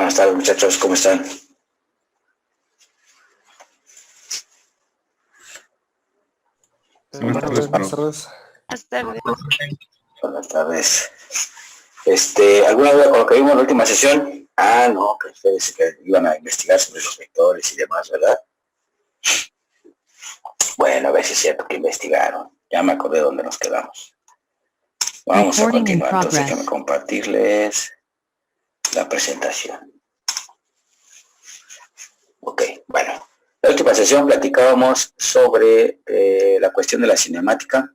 Buenas tardes, muchachos, ¿cómo están? Buenas tardes. Buenas tardes. Buenas tardes. ¿Alguna duda con lo que vimos en la última sesión? No, que ustedes que iban a investigar sobre los vectores y demás, ¿verdad? Bueno, a ver si es cierto que investigaron. Ya me acordé de dónde nos quedamos. Vamos a continuar, entonces déjenme compartirles la presentación. Ok, bueno. En la última sesión platicábamos sobre la cuestión de la cinemática.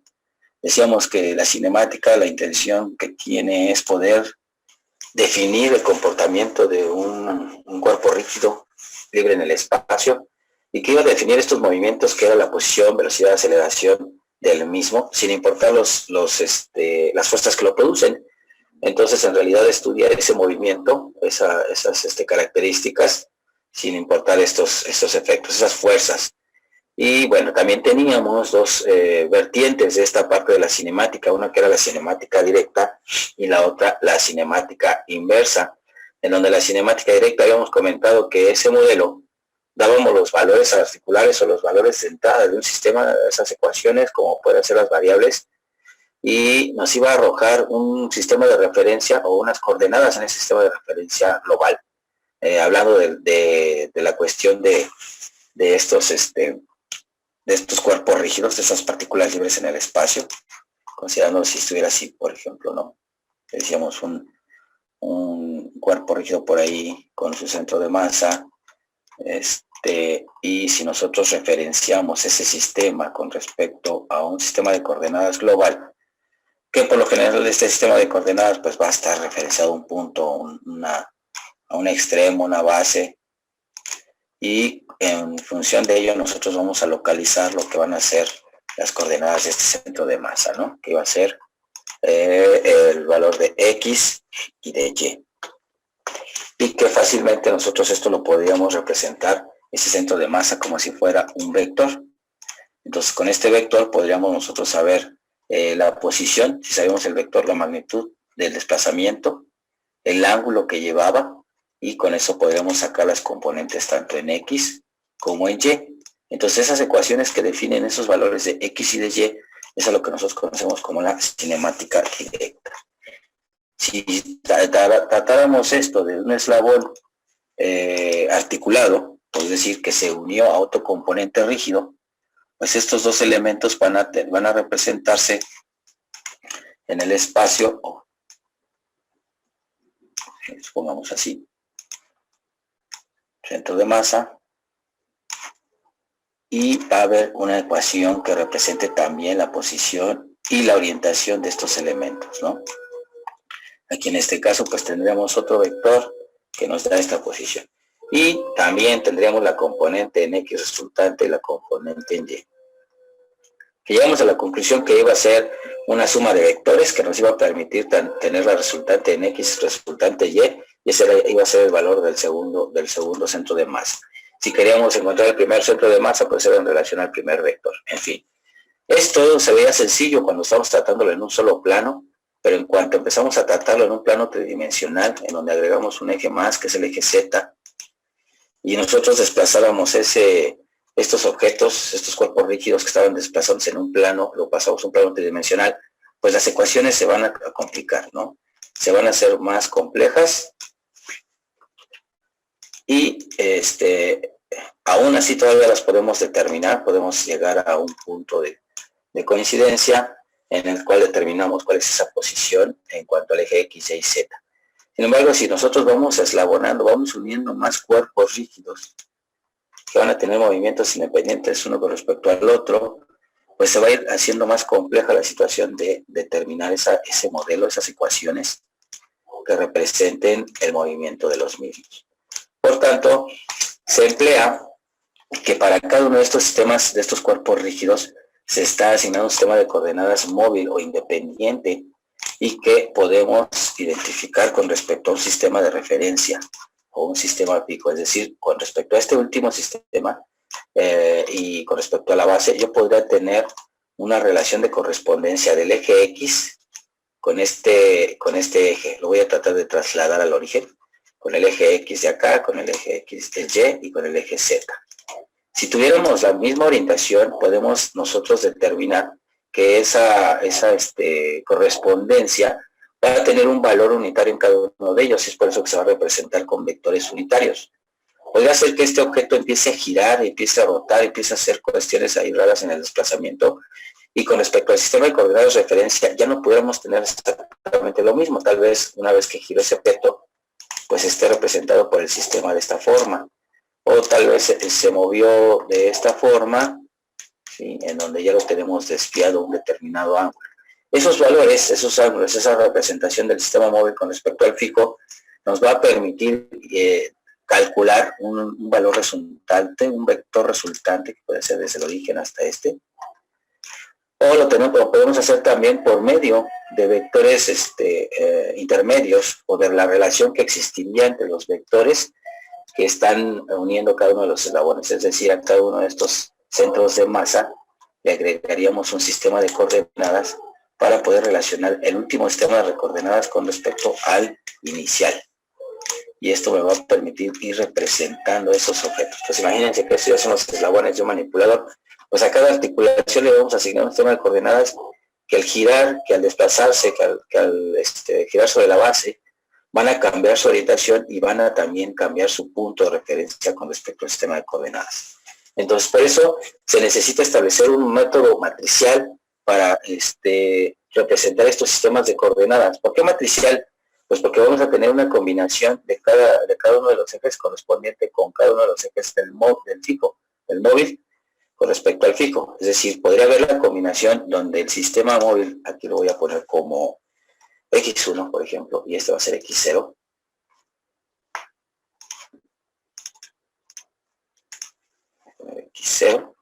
Decíamos que la cinemática, la intención que tiene es poder definir el comportamiento de un cuerpo rígido libre en el espacio y que iba a definir estos movimientos que era la posición, velocidad, aceleración del mismo, sin importar las fuerzas que lo producen. Entonces, en realidad estudia ese movimiento, esas características, sin importar estos efectos, esas fuerzas. Y bueno, también teníamos dos vertientes de esta parte de la cinemática, una que era la cinemática directa y la otra la cinemática inversa, en donde la cinemática directa habíamos comentado que ese modelo dábamos los valores articulares o los valores de entrada de un sistema, esas ecuaciones como pueden ser las variables, y nos iba a arrojar un sistema de referencia o unas coordenadas en ese sistema de referencia global, hablando de la cuestión de estos cuerpos rígidos, de esas partículas libres en el espacio, considerando si estuviera así, por ejemplo, ¿no? Decíamos un cuerpo rígido por ahí con su centro de masa, y si nosotros referenciamos ese sistema con respecto a un sistema de coordenadas global, que por lo general este sistema de coordenadas pues va a estar referenciado a un punto, a un extremo, una base, y en función de ello nosotros vamos a localizar lo que van a ser las coordenadas de este centro de masa, ¿no? Que va a ser el valor de X y de Y. Y que fácilmente nosotros esto lo podríamos representar, ese centro de masa, como si fuera un vector. Entonces con este vector podríamos nosotros saber la posición, si sabemos el vector, la magnitud del desplazamiento, el ángulo que llevaba, y con eso podríamos sacar las componentes tanto en X como en Y. Entonces esas ecuaciones que definen esos valores de X y de Y es a lo que nosotros conocemos como la cinemática directa. Si tratáramos esto de un eslabón articulado, es decir, que se unió a otro componente rígido, pues estos dos elementos van a representarse en el espacio, supongamos así, centro de masa, y va a haber una ecuación que represente también la posición y la orientación de estos elementos, ¿no? Aquí en este caso pues tendríamos otro vector que nos da esta posición. Y también tendríamos la componente en X resultante y la componente en Y. Que llegamos a la conclusión que iba a ser una suma de vectores que nos iba a permitir tener la resultante en X, resultante Y, y ese iba a ser el valor del segundo centro de masa. Si queríamos encontrar el primer centro de masa, pues era en relación al primer vector. En fin, esto se veía sencillo cuando estamos tratándolo en un solo plano, pero en cuanto empezamos a tratarlo en un plano tridimensional, en donde agregamos un eje más, que es el eje Z, y nosotros desplazáramos estos objetos, estos cuerpos rígidos que estaban desplazándose en un plano, lo pasamos a un plano tridimensional, pues las ecuaciones se van a complicar, ¿no? Se van a hacer más complejas, y aún así todavía las podemos determinar, podemos llegar a un punto de coincidencia en el cual determinamos cuál es esa posición en cuanto al eje X, Y, Z. Sin embargo, si nosotros vamos eslabonando, vamos uniendo más cuerpos rígidos que van a tener movimientos independientes uno con respecto al otro, pues se va a ir haciendo más compleja la situación de determinar ese modelo, esas ecuaciones que representen el movimiento de los mismos. Por tanto, se emplea que para cada uno de estos sistemas, de estos cuerpos rígidos, se está asignando un sistema de coordenadas móvil o independiente y que podemos identificar con respecto a un sistema de referencia o un sistema pico. Es decir, con respecto a este último sistema y con respecto a la base, yo podría tener una relación de correspondencia del eje X con este eje. Lo voy a tratar de trasladar al origen. con el eje X de acá, con el eje X del Y y con el eje Z. Si tuviéramos la misma orientación, podemos nosotros determinar que esa correspondencia va a tener un valor unitario en cada uno de ellos, y es por eso que se va a representar con vectores unitarios. Podría ser que este objeto empiece a girar, empiece a rotar, empiece a hacer cuestiones ahí raras en el desplazamiento, y con respecto al sistema de coordenadas de referencia ya no pudiéramos tener exactamente lo mismo. Tal vez una vez que giró ese objeto, pues esté representado por el sistema de esta forma, o tal vez se movió de esta forma, ¿sí?, en donde ya lo tenemos desviado a un determinado ángulo. Esos valores, esos ángulos, esa representación del sistema móvil con respecto al fijo, nos va a permitir calcular un valor resultante, un vector resultante, que puede ser desde el origen hasta este, o lo podemos hacer también por medio de vectores intermedios, o de la relación que existiría entre los vectores que están uniendo cada uno de los eslabones. Es decir, a cada uno de estos centros de masa le agregaríamos un sistema de coordenadas para poder relacionar el último sistema de coordenadas con respecto al inicial. Y esto me va a permitir ir representando esos objetos. Pues imagínense que si son los eslabones de un manipulador, pues a cada articulación le vamos a asignar un sistema de coordenadas que al girar, que al desplazarse, que al girar sobre la base, van a cambiar su orientación y van a también cambiar su punto de referencia con respecto al sistema de coordenadas. Entonces, por eso se necesita establecer un método matricial para representar estos sistemas de coordenadas. ¿Por qué matricial? Pues porque vamos a tener una combinación de cada uno de los ejes correspondiente con cada uno de los ejes del fijo, del móvil, con respecto al fijo. Es decir, podría haber la combinación donde el sistema móvil, aquí lo voy a poner como X1, por ejemplo, y este va a ser X0. X0,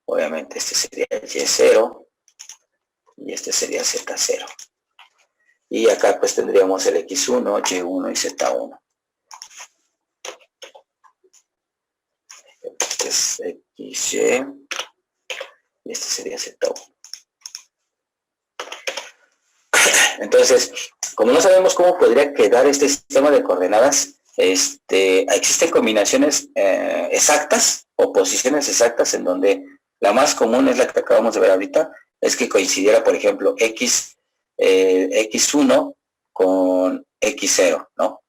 obviamente este sería Y0 y este sería Z0. Y acá pues tendríamos el X1, Y1 y Z1. Este es XY y este sería Z1. Entonces, como no sabemos cómo podría quedar este sistema de coordenadas, existen combinaciones exactas o posiciones exactas en donde la más común es la que acabamos de ver ahorita, es que coincidiera, por ejemplo, X1 con X0, ¿no?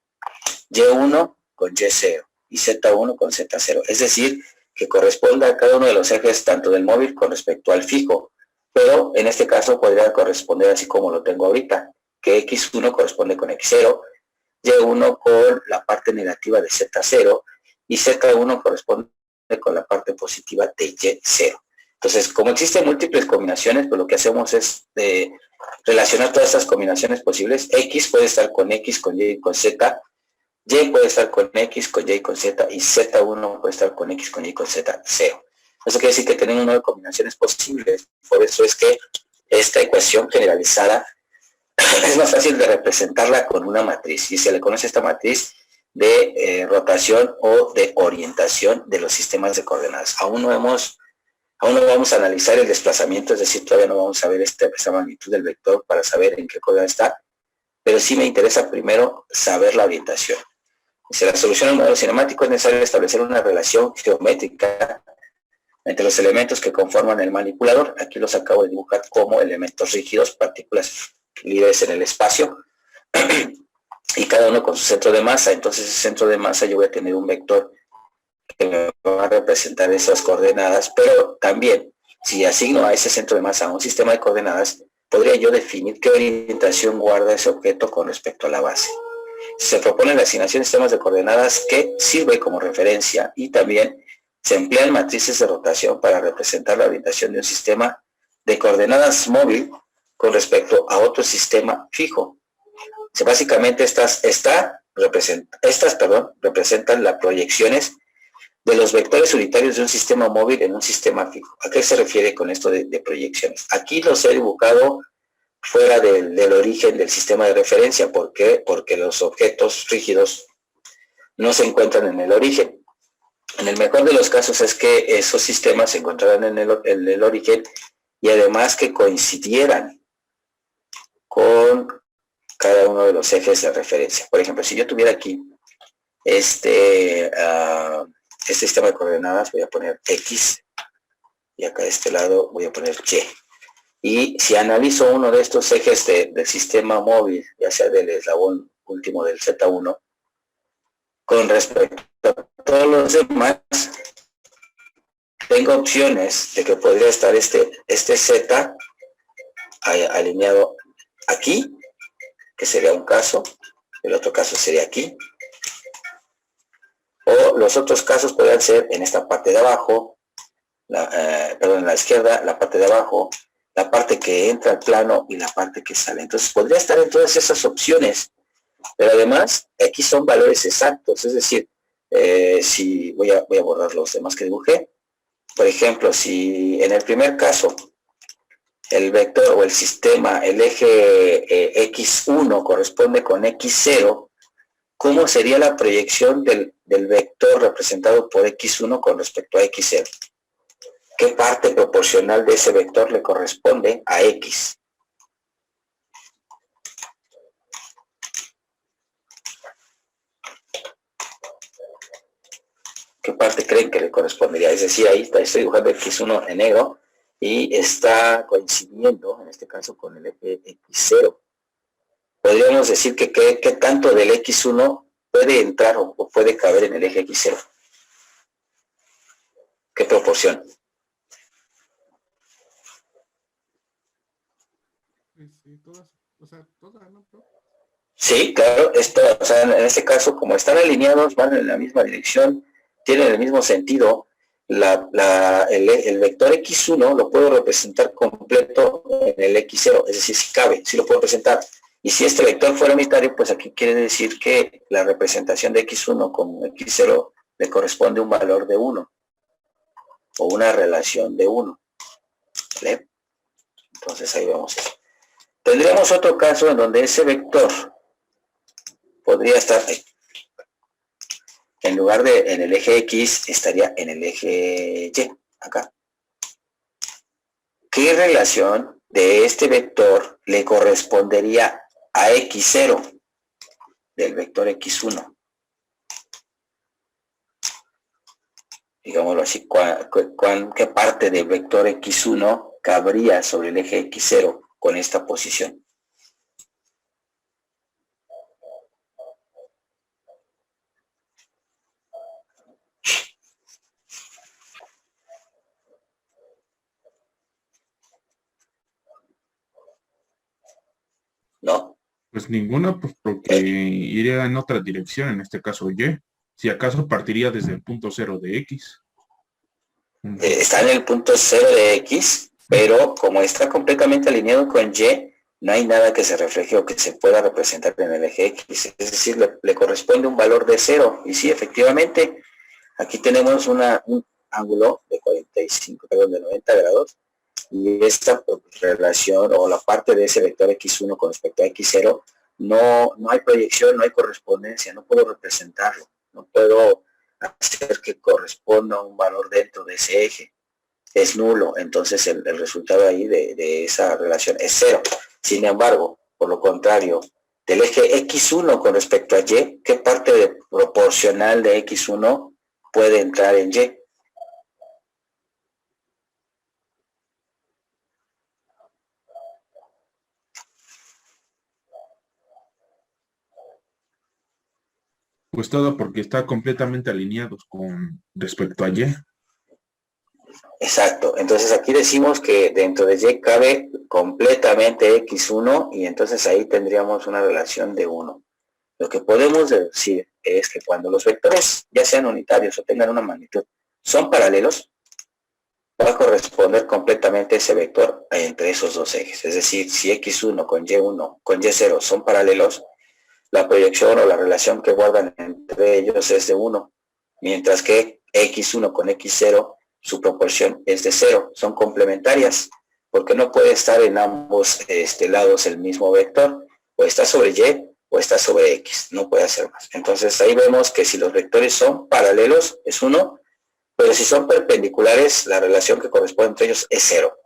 Y1 con Y0 y Z1 con Z0. Es decir, que corresponda a cada uno de los ejes tanto del móvil con respecto al fijo. Pero en este caso podría corresponder así como lo tengo ahorita, que X1 corresponde con X0, Y1 con la parte negativa de Z0 y Z1 corresponde con la parte positiva de Y0. Entonces, como existen múltiples combinaciones, pues lo que hacemos es relacionar todas estas combinaciones posibles. X puede estar con X, con Y y con Z, Y puede estar con X, con Y y con Z, y Z1 puede estar con X, con Y y con Z0. Eso quiere decir que tenemos 9 combinaciones posibles. Por eso es que esta ecuación generalizada es más fácil de representarla con una matriz, y se le conoce esta matriz de rotación o de orientación de los sistemas de coordenadas. Aún no vamos a analizar el desplazamiento, es decir, todavía no vamos a ver esta magnitud del vector para saber en qué coordenada está, pero sí me interesa primero saber la orientación. Si la solución del modelo cinemático es necesario establecer una relación geométrica entre los elementos que conforman el manipulador. Aquí los acabo de dibujar como elementos rígidos, partículas libres en el espacio, y cada uno con su centro de masa. Entonces ese centro de masa yo voy a tener un vector que me va a representar esas coordenadas, pero también si asigno a ese centro de masa un sistema de coordenadas, podría yo definir qué orientación guarda ese objeto con respecto a la base. Se propone la asignación de sistemas de coordenadas que sirve como referencia, y también se emplean matrices de rotación para representar la orientación de un sistema de coordenadas móvil con respecto a otro sistema fijo. Básicamente estas representan las proyecciones de los vectores unitarios de un sistema móvil en un sistema fijo. ¿A qué se refiere con esto de proyecciones? Aquí los he dibujado fuera del origen del sistema de referencia. ¿Por qué? Porque los objetos rígidos no se encuentran en el origen. En el mejor de los casos es que esos sistemas se encontraran en el origen, y además que coincidieran con cada uno de los ejes de referencia. Por ejemplo, si yo tuviera aquí este sistema de coordenadas voy a poner X, y acá de este lado voy a poner Y. Y si analizo uno de estos ejes del sistema móvil, ya sea del eslabón último del Z1, con respecto a todos los demás, tengo opciones de que podría estar este Z alineado aquí, que sería un caso, el otro caso sería aquí, o los otros casos podrían ser en esta parte de abajo, en la izquierda, la parte de abajo, la parte que entra al plano y la parte que sale. Entonces podría estar en todas esas opciones, pero además aquí son valores exactos, es decir, si voy a borrar los demás que dibujé. Por ejemplo, si en el primer caso el vector o el sistema, el eje X1 corresponde con X0, ¿cómo sería la proyección del vector representado por X1 con respecto a X0? ¿Qué parte proporcional de ese vector le corresponde a X? ¿Qué parte creen que le correspondería? Es decir, ahí estoy dibujando X1 en negro y está coincidiendo, en este caso, con el eje X0. Podríamos decir que qué tanto del X1 puede entrar o puede caber en el eje X0. ¿Qué proporción? Sí, todas, o sea, todas, ¿no? Sí, claro, o sea, en este caso, como están alineados, van en la misma dirección, tienen el mismo sentido, el vector X1 lo puedo representar completo en el X0, es decir, si cabe, si lo puedo representar. Y si este vector fuera unitario, pues aquí quiere decir que la representación de X1 con X0 le corresponde un valor de 1 o una relación de 1. ¿Vale? Entonces ahí vamos. Tendríamos otro caso en donde ese vector podría estar en lugar de en el eje X, estaría en el eje Y, acá. ¿Qué relación de este vector le correspondería a X0 del vector X1? Digámoslo así, ¿qué parte del vector X1 cabría sobre el eje X0 con esta posición? ¿No? Pues ninguna, pues porque iría en otra dirección, en este caso Y. Si acaso partiría desde el punto cero de X. Está en el punto 0 de X, pero como está completamente alineado con Y, no hay nada que se refleje o que se pueda representar en el eje X, es decir, le corresponde un valor de 0. Y sí, efectivamente, aquí tenemos un ángulo de 90 grados, y esta relación o la parte de ese vector X1 con respecto a X0, no hay proyección, no hay correspondencia, no puedo representarlo, no puedo hacer que corresponda a un valor dentro de ese eje, es nulo, entonces el resultado ahí de esa relación es 0. Sin embargo, por lo contrario, del eje X1 con respecto a Y, ¿qué parte proporcional de X1 puede entrar en Y? Pues todo porque está completamente alineados con respecto a Y. Exacto, entonces aquí decimos que dentro de Y cabe completamente X1 y entonces ahí tendríamos una relación de 1. Lo que podemos decir es que cuando los vectores, ya sean unitarios o tengan una magnitud, son paralelos, va a corresponder completamente ese vector entre esos dos ejes. Es decir, si X1 con Y1 con Y0 son paralelos, la proyección o la relación que guardan entre ellos es de 1, mientras que X1 con X0 su proporción es de 0, son complementarias, porque no puede estar en ambos lados el mismo vector, o está sobre Y o está sobre X, no puede hacer más. Entonces ahí vemos que si los vectores son paralelos es 1, pero si son perpendiculares la relación que corresponde entre ellos es 0,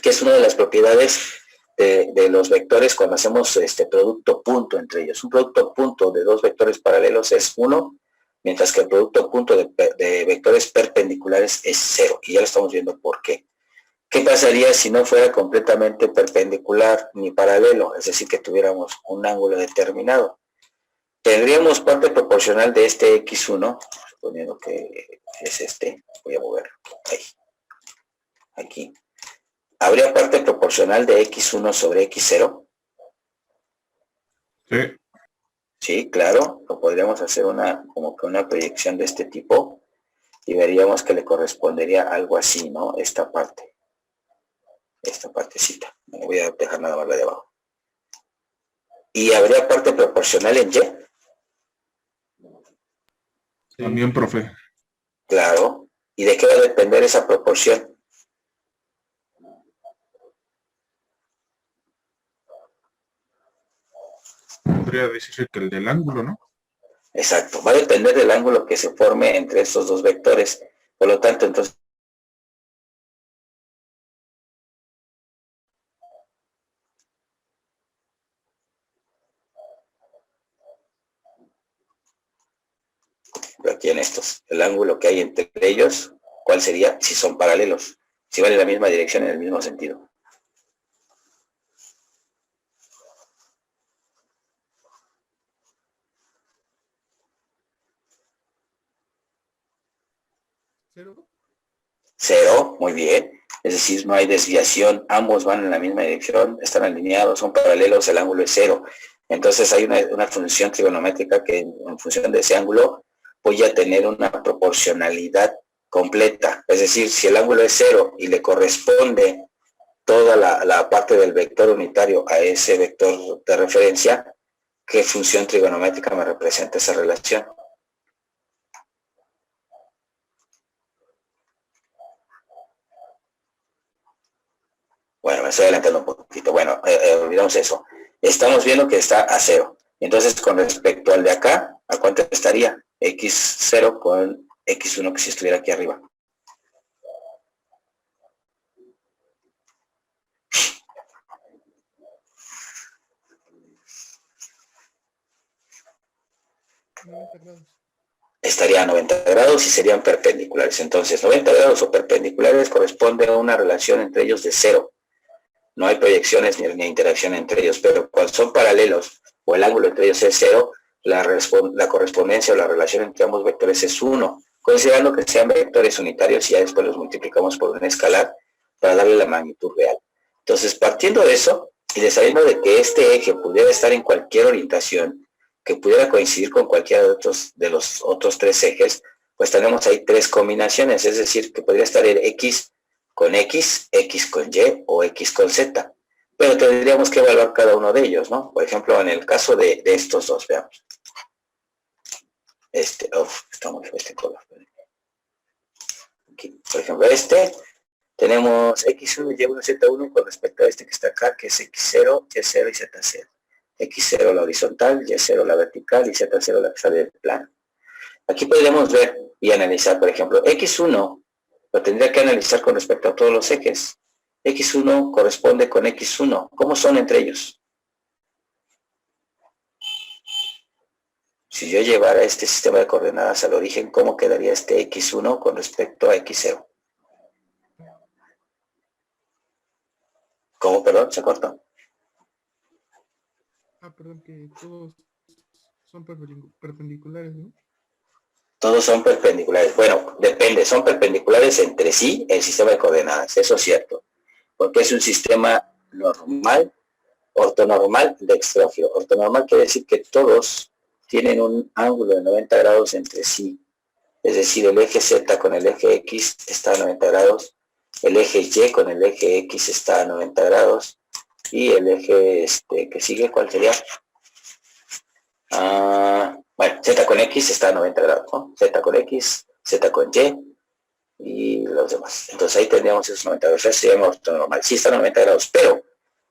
que es una de las propiedades de los vectores cuando hacemos este producto punto entre ellos. Un producto punto de dos vectores paralelos es 1, mientras que el producto punto de vectores perpendiculares es 0. Y ya lo estamos viendo por qué. ¿Qué pasaría si no fuera completamente perpendicular ni paralelo? Es decir, que tuviéramos un ángulo determinado. Tendríamos parte proporcional de este x1, suponiendo que es este, voy a mover ahí, aquí. ¿Habría parte proporcional de x1 sobre x0? Sí. Sí, claro, lo podríamos hacer como que una proyección de este tipo y veríamos que le correspondería algo así, ¿no? Esta partecita. Me voy a dejar nada más la de abajo. ¿Y habría parte proporcional en y? También, profe. Claro. ¿Y de qué va a depender esa proporción? Podría decirse que el del ángulo, ¿no? Exacto. Va a depender del ángulo que se forme entre estos dos vectores. Por lo tanto, entonces, aquí en estos, el ángulo que hay entre ellos, ¿cuál sería? Si son paralelos, si van en la misma dirección, en el mismo sentido. ¿Cero? 0, muy bien. Es decir, no hay desviación, ambos van en la misma dirección, están alineados, son paralelos, el ángulo es 0. Entonces hay una función trigonométrica que en función de ese ángulo voy a tener una proporcionalidad completa. Es decir, si el ángulo es 0 y le corresponde toda la parte del vector unitario a ese vector de referencia, ¿qué función trigonométrica me representa esa relación? Bueno, me estoy adelantando un poquito. Bueno, olvidamos eso. Estamos viendo que está a 0. Entonces, con respecto al de acá, ¿a cuánto estaría? X0 con X1 que si estuviera aquí arriba. Estaría a 90 grados y serían perpendiculares. Entonces, 90 grados o perpendiculares corresponde a una relación entre ellos de 0. No hay proyecciones ni interacción entre ellos, pero cuando son paralelos o el ángulo entre ellos es 0, la correspondencia o la relación entre ambos vectores es 1, considerando que sean vectores unitarios y ya después los multiplicamos por un escalar para darle la magnitud real. Entonces, partiendo de eso y de sabiendo de que este eje pudiera estar en cualquier orientación, que pudiera coincidir con cualquiera de los otros tres ejes, pues tenemos ahí tres combinaciones, es decir, que podría estar el X con X, X con Y o X con Z. Pero tendríamos que evaluar cada uno de ellos, ¿no? Por ejemplo, en el caso de estos dos, veamos. Está muy feo este color. Aquí, por ejemplo, tenemos X1 y Y1, Z1 con respecto a este que está acá, que es X0, Y0 y Z0. X0 la horizontal, Y0 la vertical y Z0 la que sale del plano. Aquí podríamos ver y analizar, por ejemplo, X1 lo tendría que analizar con respecto a todos los ejes. X1 corresponde con X1. ¿Cómo son entre ellos? Si yo llevara este sistema de coordenadas al origen, ¿cómo quedaría este X1 con respecto a X0? ¿Cómo, perdón? Se cortó. Perdón, que todos son perpendiculares, ¿no? Todos son perpendiculares. Bueno, depende, son perpendiculares entre sí el sistema de coordenadas, eso es cierto, porque es un sistema normal, ortonormal dextrófilo. Ortonormal quiere decir que todos tienen un ángulo de 90 grados entre sí, es decir, el eje Z con el eje X está a 90 grados, el eje Y con el eje X está a 90 grados, y el eje que sigue, ¿cuál sería? Bueno, Z con X está a 90 grados, ¿no? Z con X, Z con y los demás. Entonces ahí tendríamos esos 90 grados. Eso se llama ortonormal. Sí está a 90 grados, pero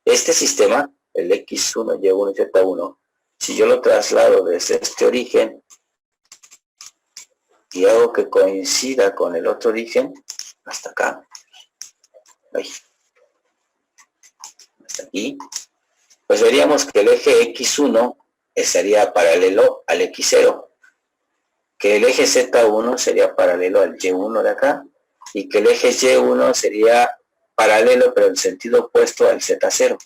este sistema, el X1, Y1 y Z1, si yo lo traslado desde este origen y hago que coincida con el otro origen, hasta acá, ahí, aquí, pues veríamos que el eje X1 estaría paralelo al X0, que el eje Z1 sería paralelo al Y1 de acá, y que el eje Y1 sería paralelo pero en sentido opuesto al Z0.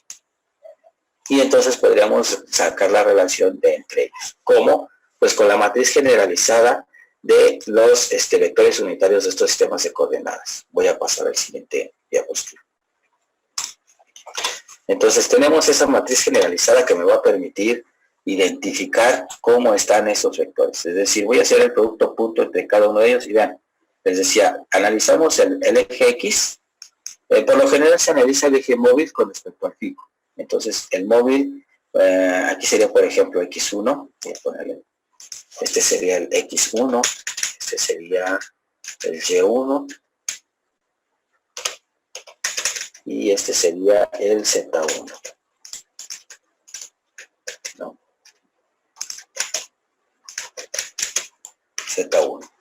Y entonces podríamos sacar la relación de entre ellos. ¿Cómo? Pues con la matriz generalizada de los vectores unitarios de estos sistemas de coordenadas. Voy a pasar al siguiente diapositiva. Entonces tenemos esa matriz generalizada que me va a permitir identificar cómo están esos vectores. Es decir, voy a hacer el producto punto entre cada uno de ellos y vean, les decía, analizamos el eje X. Por lo general se analiza el eje móvil con respecto al fijo. Entonces el móvil, aquí sería por ejemplo X1, voy a ponerle, este sería el X1, este sería el Y1, y este sería el Z1. ¿No? Z1.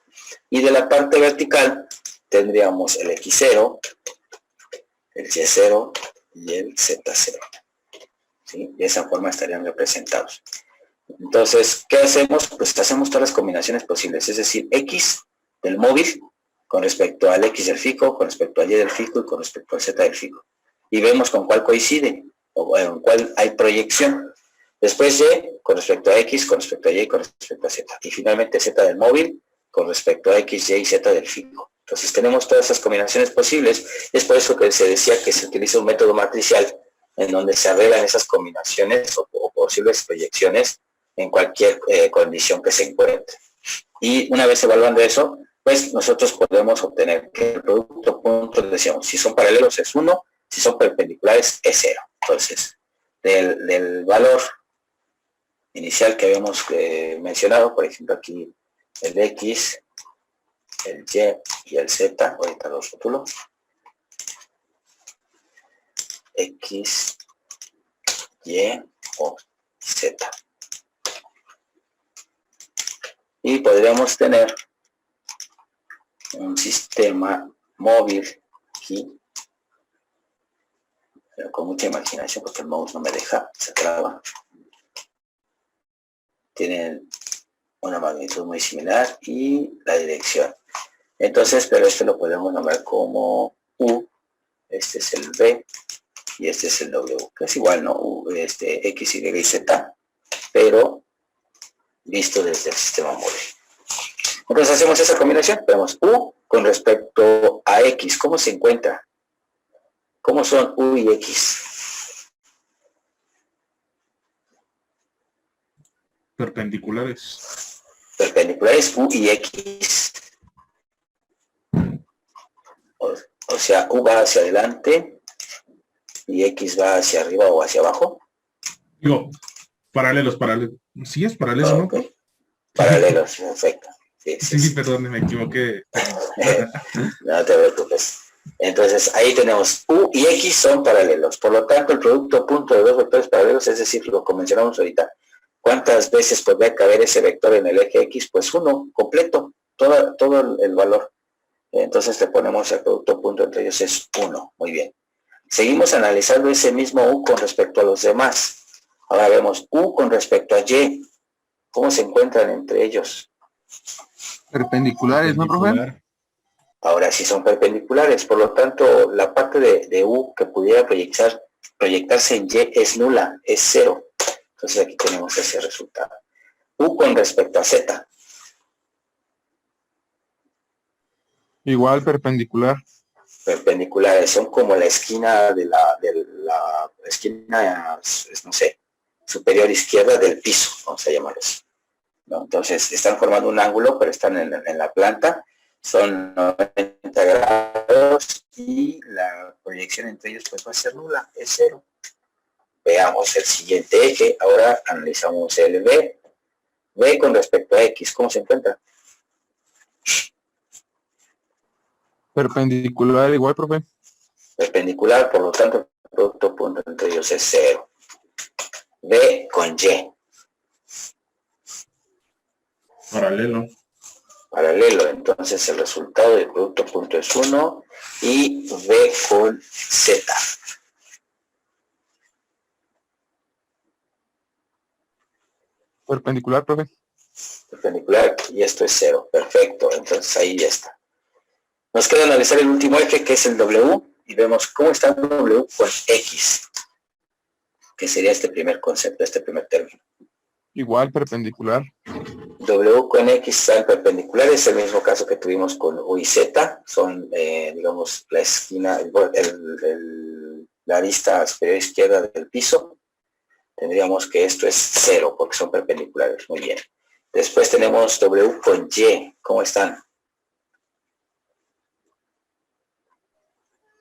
Y de la parte vertical tendríamos el X0, el Y0 y el Z0. ¿Sí? De esa forma estarían representados. Entonces, ¿qué hacemos? Pues hacemos todas las combinaciones posibles, es decir, X del móvil con respecto al X del fijo, con respecto al Y del fijo y con respecto al Z del fijo. Y vemos con cuál coincide, o en cuál hay proyección. Después Y con respecto a X, con respecto a Y, con respecto a Z. Y finalmente Z del móvil con respecto a X, Y y Z del fijo. Entonces tenemos todas esas combinaciones posibles. Es por eso que se decía que se utiliza un método matricial en donde se arreglan esas combinaciones o posibles proyecciones en cualquier condición que se encuentre. Y una vez evaluando eso, pues nosotros podemos obtener que el producto punto, decíamos, si son paralelos es 1, si son perpendiculares es 0. Entonces, del valor inicial que habíamos mencionado, por ejemplo aquí el X, el Y y el Z, ahorita los rótulo, X, Y o Z. Y podríamos tener un sistema móvil aquí, pero con mucha imaginación porque el mouse no me deja, se traba. Tienen una magnitud muy similar y la dirección. Entonces, pero este lo podemos nombrar como U, este es el B y este es el W, que es igual, ¿no? U, X, Y y Z, pero visto desde el sistema móvil. Entonces hacemos esa combinación, tenemos U con respecto a X, ¿cómo se encuentra? ¿Cómo son U y X? Perpendiculares. Perpendiculares U y X. O sea, U va hacia adelante y X va hacia arriba o hacia abajo. Digo, paralelos. Sí es paralelo, Okay. ¿no? Paralelos, perfecto. Sí, perdón, me equivoqué. No te preocupes. Entonces, ahí tenemos U y X son paralelos. Por lo tanto, el producto punto de dos vectores paralelos, es decir, lo que mencionamos ahorita, ¿cuántas veces podría caber ese vector en el eje X? Pues 1, completo, todo el valor. Entonces le ponemos el producto punto entre ellos es 1. Muy bien. Seguimos analizando ese mismo U con respecto a los demás. Ahora vemos U con respecto a Y. ¿Cómo se encuentran entre ellos? Perpendiculares, ¿no, profe? Ahora sí son perpendiculares. Por lo tanto, la parte de U que pudiera proyectarse en Y es nula, es 0. Entonces aquí tenemos ese resultado. U con respecto a Z. Igual perpendicular. Perpendiculares, son como la esquina de la esquina, no sé, superior izquierda del piso, vamos a llamarlo así, ¿no? Entonces están formando un ángulo, pero están en la planta, son 90 grados y la proyección entre ellos pues va a ser nula, es 0. Veamos el siguiente eje, ahora analizamos el B. B con respecto a X, ¿cómo se encuentra? Perpendicular igual, profe. Perpendicular, por lo tanto, el producto punto entre ellos es 0. B con Y. Paralelo. Paralelo, entonces el resultado del producto punto es 1 y B con Z. Perpendicular, profe. Perpendicular, y esto es 0. Perfecto, entonces ahí ya está. Nos queda analizar el último eje, que es el W, y vemos cómo está el W con X, que sería este primer concepto, este primer término. Igual, perpendicular. W con X están perpendiculares, es el mismo caso que tuvimos con U y Z, son, digamos, la esquina, la arista superior izquierda del piso. Tendríamos que esto es 0, porque son perpendiculares, muy bien. Después tenemos W con Y, ¿cómo están?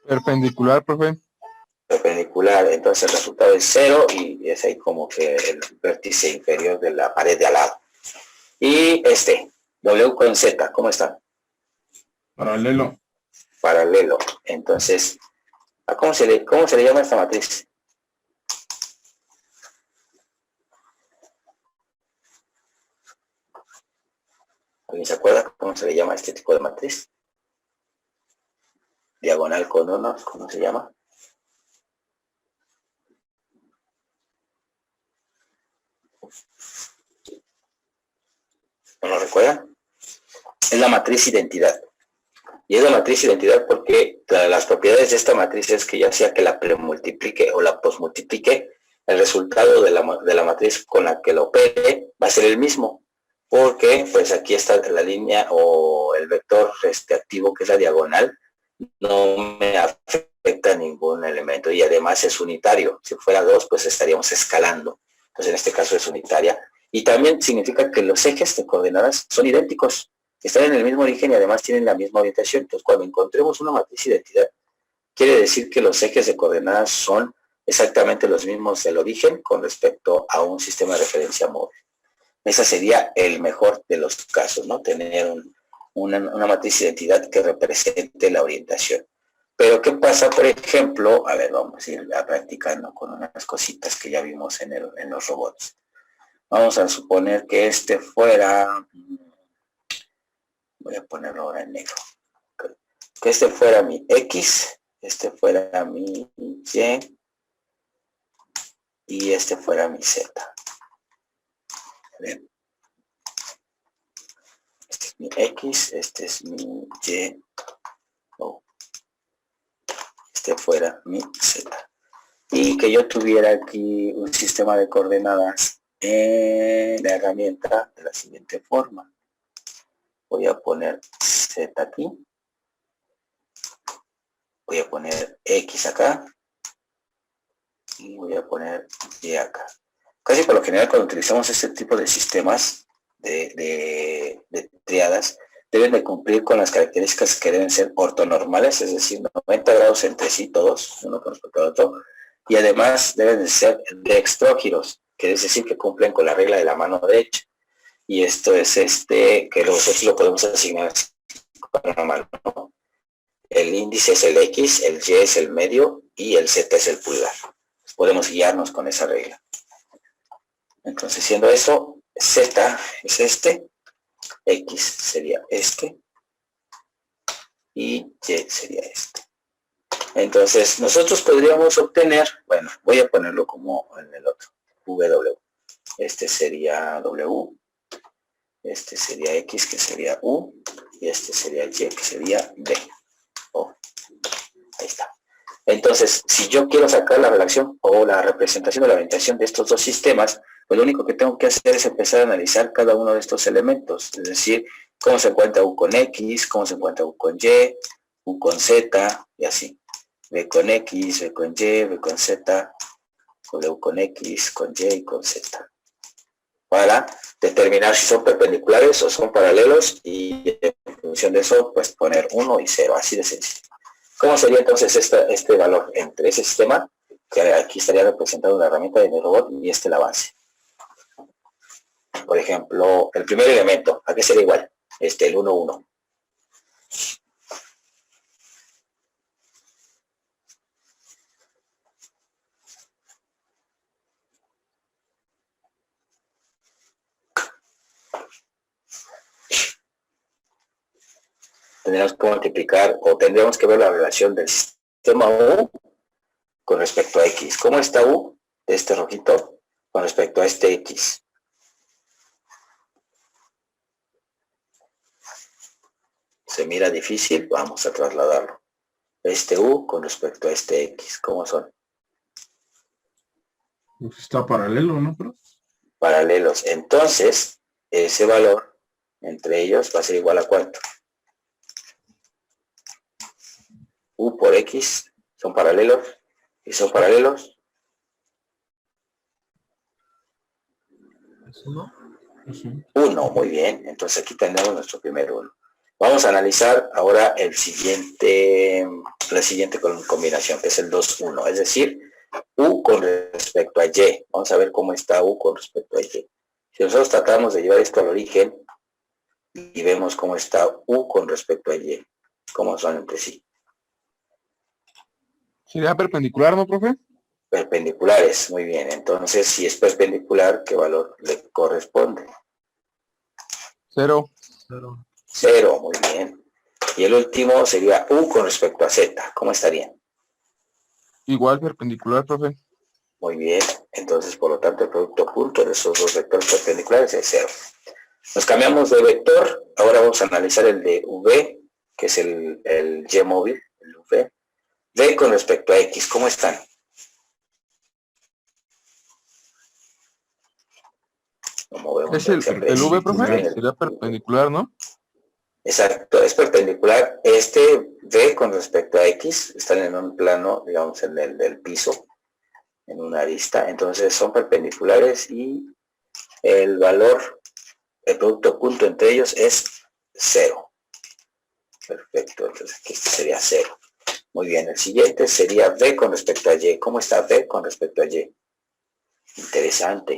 Perpendicular, profe. Perpendicular, entonces el resultado es 0 y es ahí como que el vértice inferior de la pared de al lado. Y W con Z, ¿cómo está? Paralelo. Paralelo. Entonces, ¿cómo se le llama esta matriz? ¿Alguien se acuerda cómo se le llama este tipo de matriz? Diagonal con uno, ¿cómo se llama? ¿No lo recuerdan? Es la matriz identidad. Y es la matriz identidad porque las propiedades de esta matriz es que ya sea que la premultiplique o la posmultiplique, el resultado de la matriz con la que lo opere va a ser el mismo. Porque pues aquí está la línea o el vector activo, que es la diagonal, no me afecta a ningún elemento y además es unitario. Si fuera 2, pues estaríamos escalando. Entonces en este caso es unitaria. Y también significa que los ejes de coordenadas son idénticos, están en el mismo origen y además tienen la misma orientación. Entonces cuando encontremos una matriz identidad, quiere decir que los ejes de coordenadas son exactamente los mismos del origen con respecto a un sistema de referencia móvil. Ese sería el mejor de los casos, ¿no? Tener una matriz de identidad que represente la orientación. Pero ¿qué pasa, por ejemplo? A ver, vamos a ir practicando con unas cositas que ya vimos en los robots. Vamos a suponer que este fuera, voy a ponerlo ahora en negro, que este fuera mi X, este fuera mi Y, y este fuera mi Z. Bien. Este es mi X, este es mi Y, este fuera mi Z. Y que yo tuviera aquí un sistema de coordenadas en la herramienta de la siguiente forma. Voy a poner Z aquí. Voy a poner X acá. Y voy a poner Y acá. Casi por lo general cuando utilizamos este tipo de sistemas de triadas, deben de cumplir con las características que deben ser ortonormales, es decir, 90 grados entre sí todos, uno con respecto al otro, y además deben de ser dextrógiros, que es decir, que cumplen con la regla de la mano derecha. Y esto es que nosotros lo podemos asignar con la mano, ¿no? El índice es el X, el Y es el medio y el Z es el pulgar. Podemos guiarnos con esa regla. Entonces, siendo eso, Z es este, X sería este y Y sería este. Entonces, nosotros podríamos obtener, bueno, voy a ponerlo como en el otro, W. Este sería W, este sería X, que sería U, y este sería Y, que sería D. Ahí está. Entonces, si yo quiero sacar la relación o la representación de la orientación de estos dos sistemas, pues lo único que tengo que hacer es empezar a analizar cada uno de estos elementos, es decir, cómo se encuentra U con X, cómo se encuentra U con Y, U con Z, y así. B con X, B con Y, B con Z, W con X, con Y y con Z. Para determinar si son perpendiculares o son paralelos y en función de eso, pues poner 1 y 0, así de sencillo. ¿Cómo sería entonces este valor entre ese sistema, que aquí estaría representado la herramienta de mi robot, y el avance? Por ejemplo, el primer elemento, ¿a qué sería igual? El 1, 1. Tendríamos que multiplicar o tendríamos que ver la relación del sistema U con respecto a X. ¿Cómo está U de este rojito con respecto a este X? se mira difícil, vamos a trasladarlo. Este U con respecto a este X, ¿cómo son? Pues está paralelo, ¿no, profe? Paralelos. Entonces, ese valor entre ellos va a ser igual a ¿cuánto? U por X son paralelos. ¿Y son paralelos? ¿Es uno? Sí. 1, muy bien. Entonces aquí tenemos nuestro primer 1. Vamos a analizar ahora la siguiente combinación, que es el 2, 1. Es decir, U con respecto a Y. Vamos a ver cómo está U con respecto a Y. Si nosotros tratamos de llevar esto al origen y vemos cómo está U con respecto a Y, cómo son entre sí. ¿Sería perpendicular, no, profe? Perpendiculares, muy bien. Entonces, si es perpendicular, ¿qué valor le corresponde? 0. 0. 0, muy bien. Y el último sería U con respecto a Z. ¿Cómo estarían? Igual perpendicular, profe. Muy bien. Entonces, por lo tanto, el producto punto de esos dos vectores perpendiculares es 0. Nos cambiamos de vector. Ahora vamos a analizar el de V, que es el Y móvil, el V. V con respecto a X. ¿Cómo están? Lo movemos Es el V, profe, sería perpendicular, ¿no? Exacto, es perpendicular. Este V con respecto a X están en un plano, digamos, en el del piso, en una arista. Entonces son perpendiculares y el valor, el producto punto entre ellos es 0. Perfecto, entonces aquí sería 0. Muy bien, el siguiente sería V con respecto a Y. ¿Cómo está V con respecto a Y? Interesante.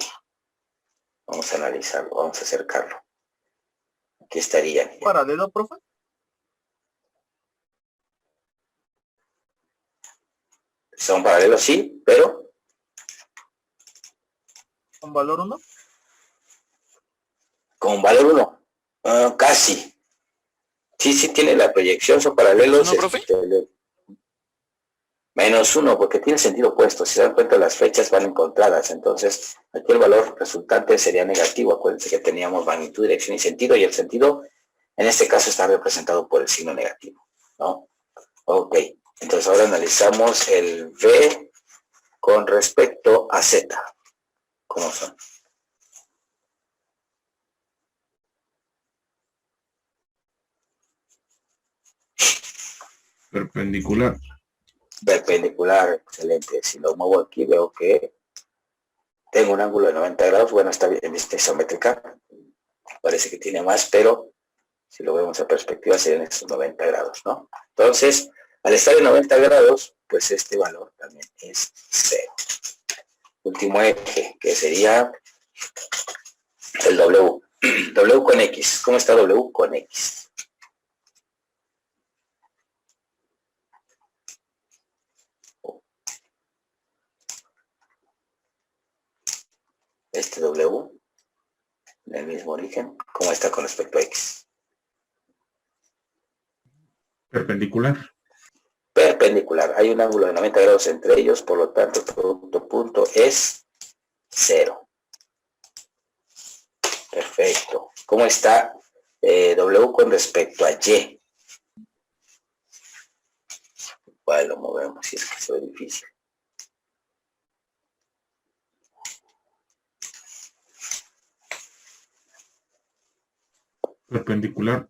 Vamos a analizarlo, vamos a acercarlo. Aquí estaría. ¿Paralelo, profe? Son paralelos, sí, pero ¿Con valor 1? con valor 1. Casi. Sí, tiene la proyección, son paralelos. ¿No, profe? Menos 1, porque tiene sentido opuesto. Si se dan cuenta, las fechas van encontradas. Entonces, aquí el valor resultante sería negativo. Acuérdense que teníamos magnitud, dirección y sentido, y el sentido, en este caso, está representado por el signo negativo, ¿no? Ok. Entonces, ahora analizamos el V con respecto a Z. ¿Cómo son? Perpendicular. Perpendicular, excelente. Si lo muevo aquí, veo que tengo un ángulo de 90 grados. Bueno, está bien en vista isométrica. Parece que tiene más, pero si lo vemos a perspectiva serían estos 90 grados, ¿no? Entonces, al estar en 90 grados, pues este valor también es 0. Último eje, que sería el W. W con X. ¿Cómo está W con X? Este W, en el mismo origen, ¿cómo está con respecto a X? Perpendicular. Perpendicular. Hay un ángulo de 90 grados entre ellos, por lo tanto, el producto punto es 0. Perfecto. ¿Cómo está W con respecto a Y? Bueno, lo movemos si es que se ve difícil. Perpendicular.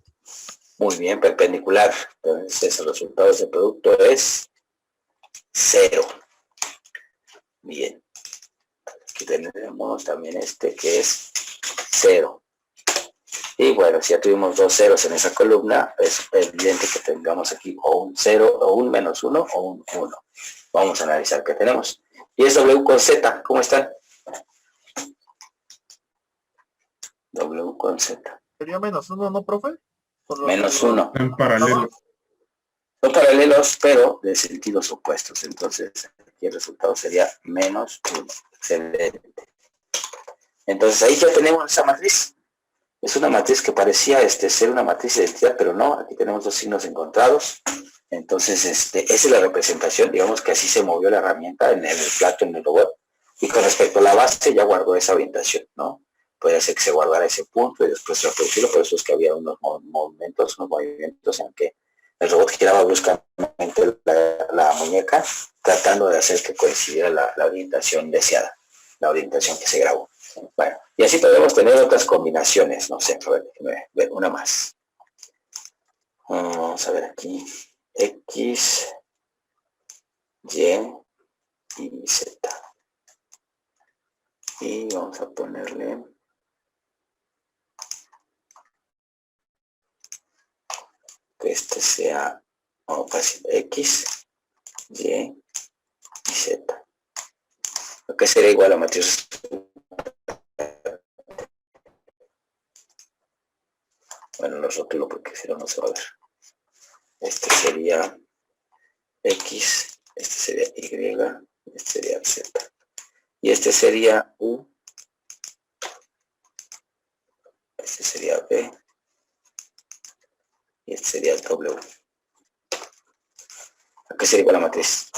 Muy bien, perpendicular. Entonces el resultado de ese producto es 0. Bien. Aquí tenemos también este que es 0. Y bueno, si ya tuvimos dos ceros en esa columna, es evidente que tengamos aquí o un 0, o un menos 1, o un 1. Vamos a analizar qué tenemos. Y es W con Z. ¿Cómo están? W con Z. ¿Sería menos 1, no, profe? Menos 1. En paralelo. Son paralelos, pero de sentidos opuestos. Entonces, aquí el resultado sería menos 1. Excelente. Entonces, ahí ya tenemos esa matriz. Es una matriz que parecía ser una matriz de identidad, pero no. Aquí tenemos dos signos encontrados. Entonces, esa es la representación. Digamos que así se movió la herramienta en el plato, en el robot. Y con respecto a la base, ya guardó esa orientación, ¿no? puede ser que se guardara ese punto y después reproducirlo. Por eso es que había unos movimientos en que el robot giraba bruscamente la muñeca, tratando de hacer que coincidiera la orientación deseada, la orientación que se grabó. Bueno, y así podemos tener otras combinaciones, no sé, a ver, déjame ver una más. Vamos a ver aquí, X, Y y Z. Y vamos a ponerle que este sea, vamos a decir, X, Y y Z. Lo que sería igual a matriz. Bueno, lo rotulo porque si no, no se va a ver. Este sería X, este sería Y, este sería Z. Y este sería U, este sería B, y este sería el W. ¿A qué sería igual la matriz?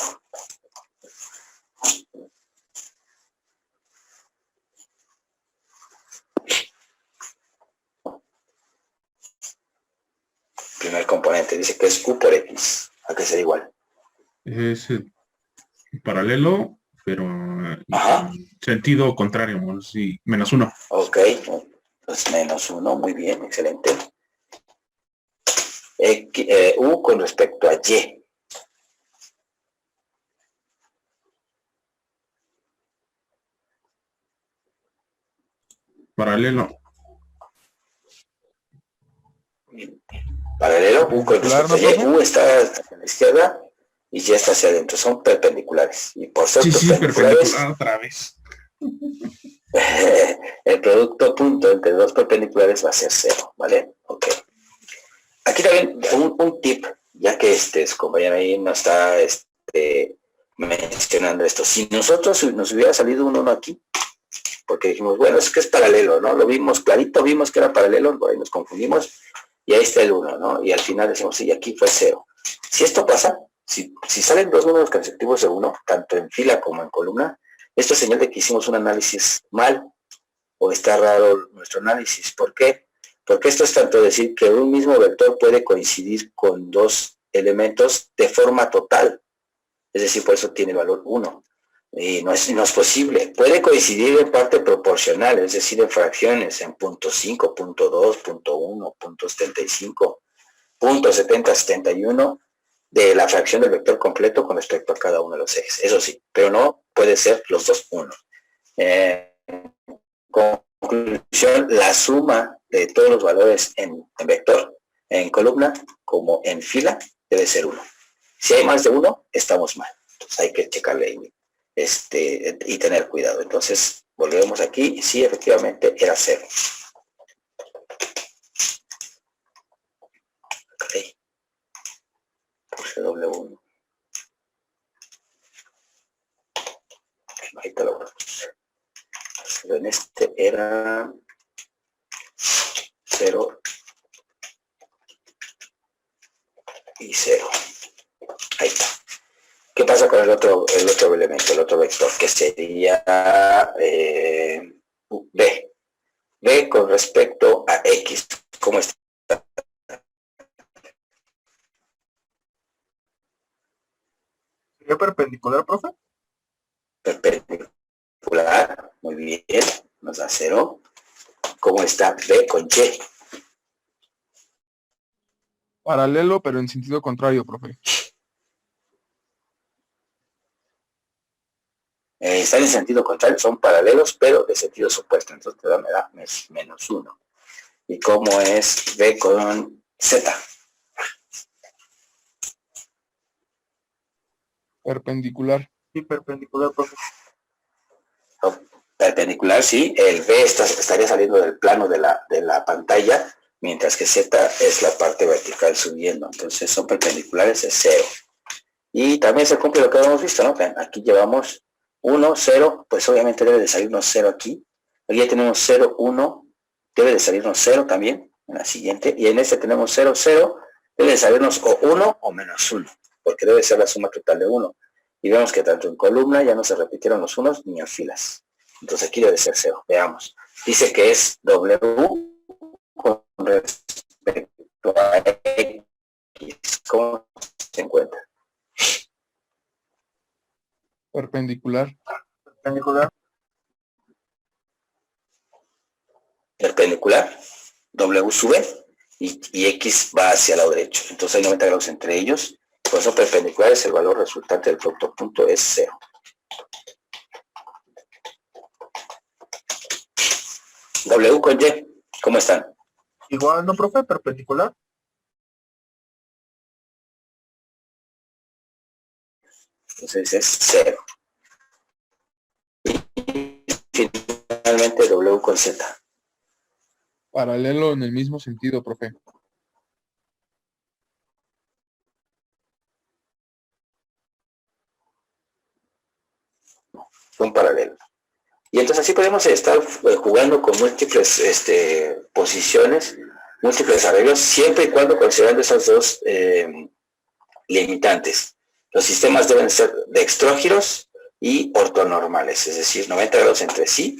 Primer componente dice que es U por X. ¿A qué sería igual? Es paralelo, pero Ajá. en sentido contrario, ¿no? Sí, -1. Ok, pues -1, muy bien, excelente. U con respecto a Y. Paralelo. Paralelo, U con respecto a Y. ¿Profe? U está hacia la izquierda y Y está hacia adentro. Son perpendiculares. Y por ser Sí, perpendiculares, perpendicular otra vez. el producto punto entre dos perpendiculares va a ser 0, ¿vale? Ok. Aquí también un tip, ya que su compañero ahí nos está mencionando esto. Si nosotros nos hubiera salido un 1 aquí, porque dijimos, bueno, es que es paralelo, ¿no? Lo vimos clarito, vimos que era paralelo, por ahí nos confundimos, y ahí está el 1, ¿no? Y al final decimos, sí, aquí fue 0. Si esto pasa, si salen dos números consecutivos de 1, tanto en fila como en columna, esto es señal de que hicimos un análisis mal, o está raro nuestro análisis. ¿Por qué? Porque esto es tanto decir que un mismo vector puede coincidir con dos elementos de forma total. Es decir, por eso tiene valor 1. Y no es posible. Puede coincidir en parte proporcional, es decir, en fracciones, en punto 5, punto 2, punto 1, punto 75, punto 70, 71, de la fracción del vector completo con respecto a cada uno de los ejes. Eso sí, pero no puede ser los dos 1. Conclusión, la suma de todos los valores en vector, en columna, como en fila, debe ser 1. Si hay más de 1, estamos mal. Entonces hay que checarle ahí, y tener cuidado. Entonces, volvemos aquí, y sí, efectivamente, era 0. Ok. Puse W1. Ahí te lo puse. Pero en este era 0 y 0. Ahí está. ¿Qué pasa con el otro elemento, el otro vector? Que sería B. B con respecto a X. ¿Cómo está? ¿Sería perpendicular, profe? Perpendicular. Muy bien. Nos da 0. ¿Cómo está B con Y? Paralelo, pero en sentido contrario, profe. Están en sentido contrario, son paralelos, pero de sentidos opuestos. Entonces me da -1. ¿Y cómo es B con Z? Perpendicular. Sí, perpendicular, profe. Perpendicular, sí. El B estaría saliendo del plano de la pantalla, mientras que Z es la parte vertical subiendo. Entonces son perpendiculares de 0. Y también se cumple lo que habíamos visto, ¿no? Aquí llevamos 1, 0, pues obviamente debe de salirnos 0 aquí. Aquí ya tenemos 0, 1, debe de salirnos 0 también en la siguiente. Y en este tenemos 0, 0, debe de salirnos o 1 o -1, porque debe ser la suma total de 1. Y vemos que tanto en columna ya no se repitieron los unos ni en filas. Entonces aquí debe ser 0. Veamos. dice que es W con respecto a X. ¿Cómo se encuentra? Perpendicular. Perpendicular. W sube y X va hacia el lado derecho. Entonces hay 90 grados entre ellos. Por eso perpendiculares, el valor resultante del producto punto es 0. W con Y, ¿cómo están? Igual, ¿no, profe? Perpendicular. Entonces es 0. Y finalmente W con Z. Paralelo en el mismo sentido, profe. Un paralelo. Y entonces así podemos estar jugando con múltiples posiciones, múltiples arreglos, siempre y cuando considerando esas dos limitantes. Los sistemas deben ser dextrógiros y ortonormales, es decir, 90 grados entre sí,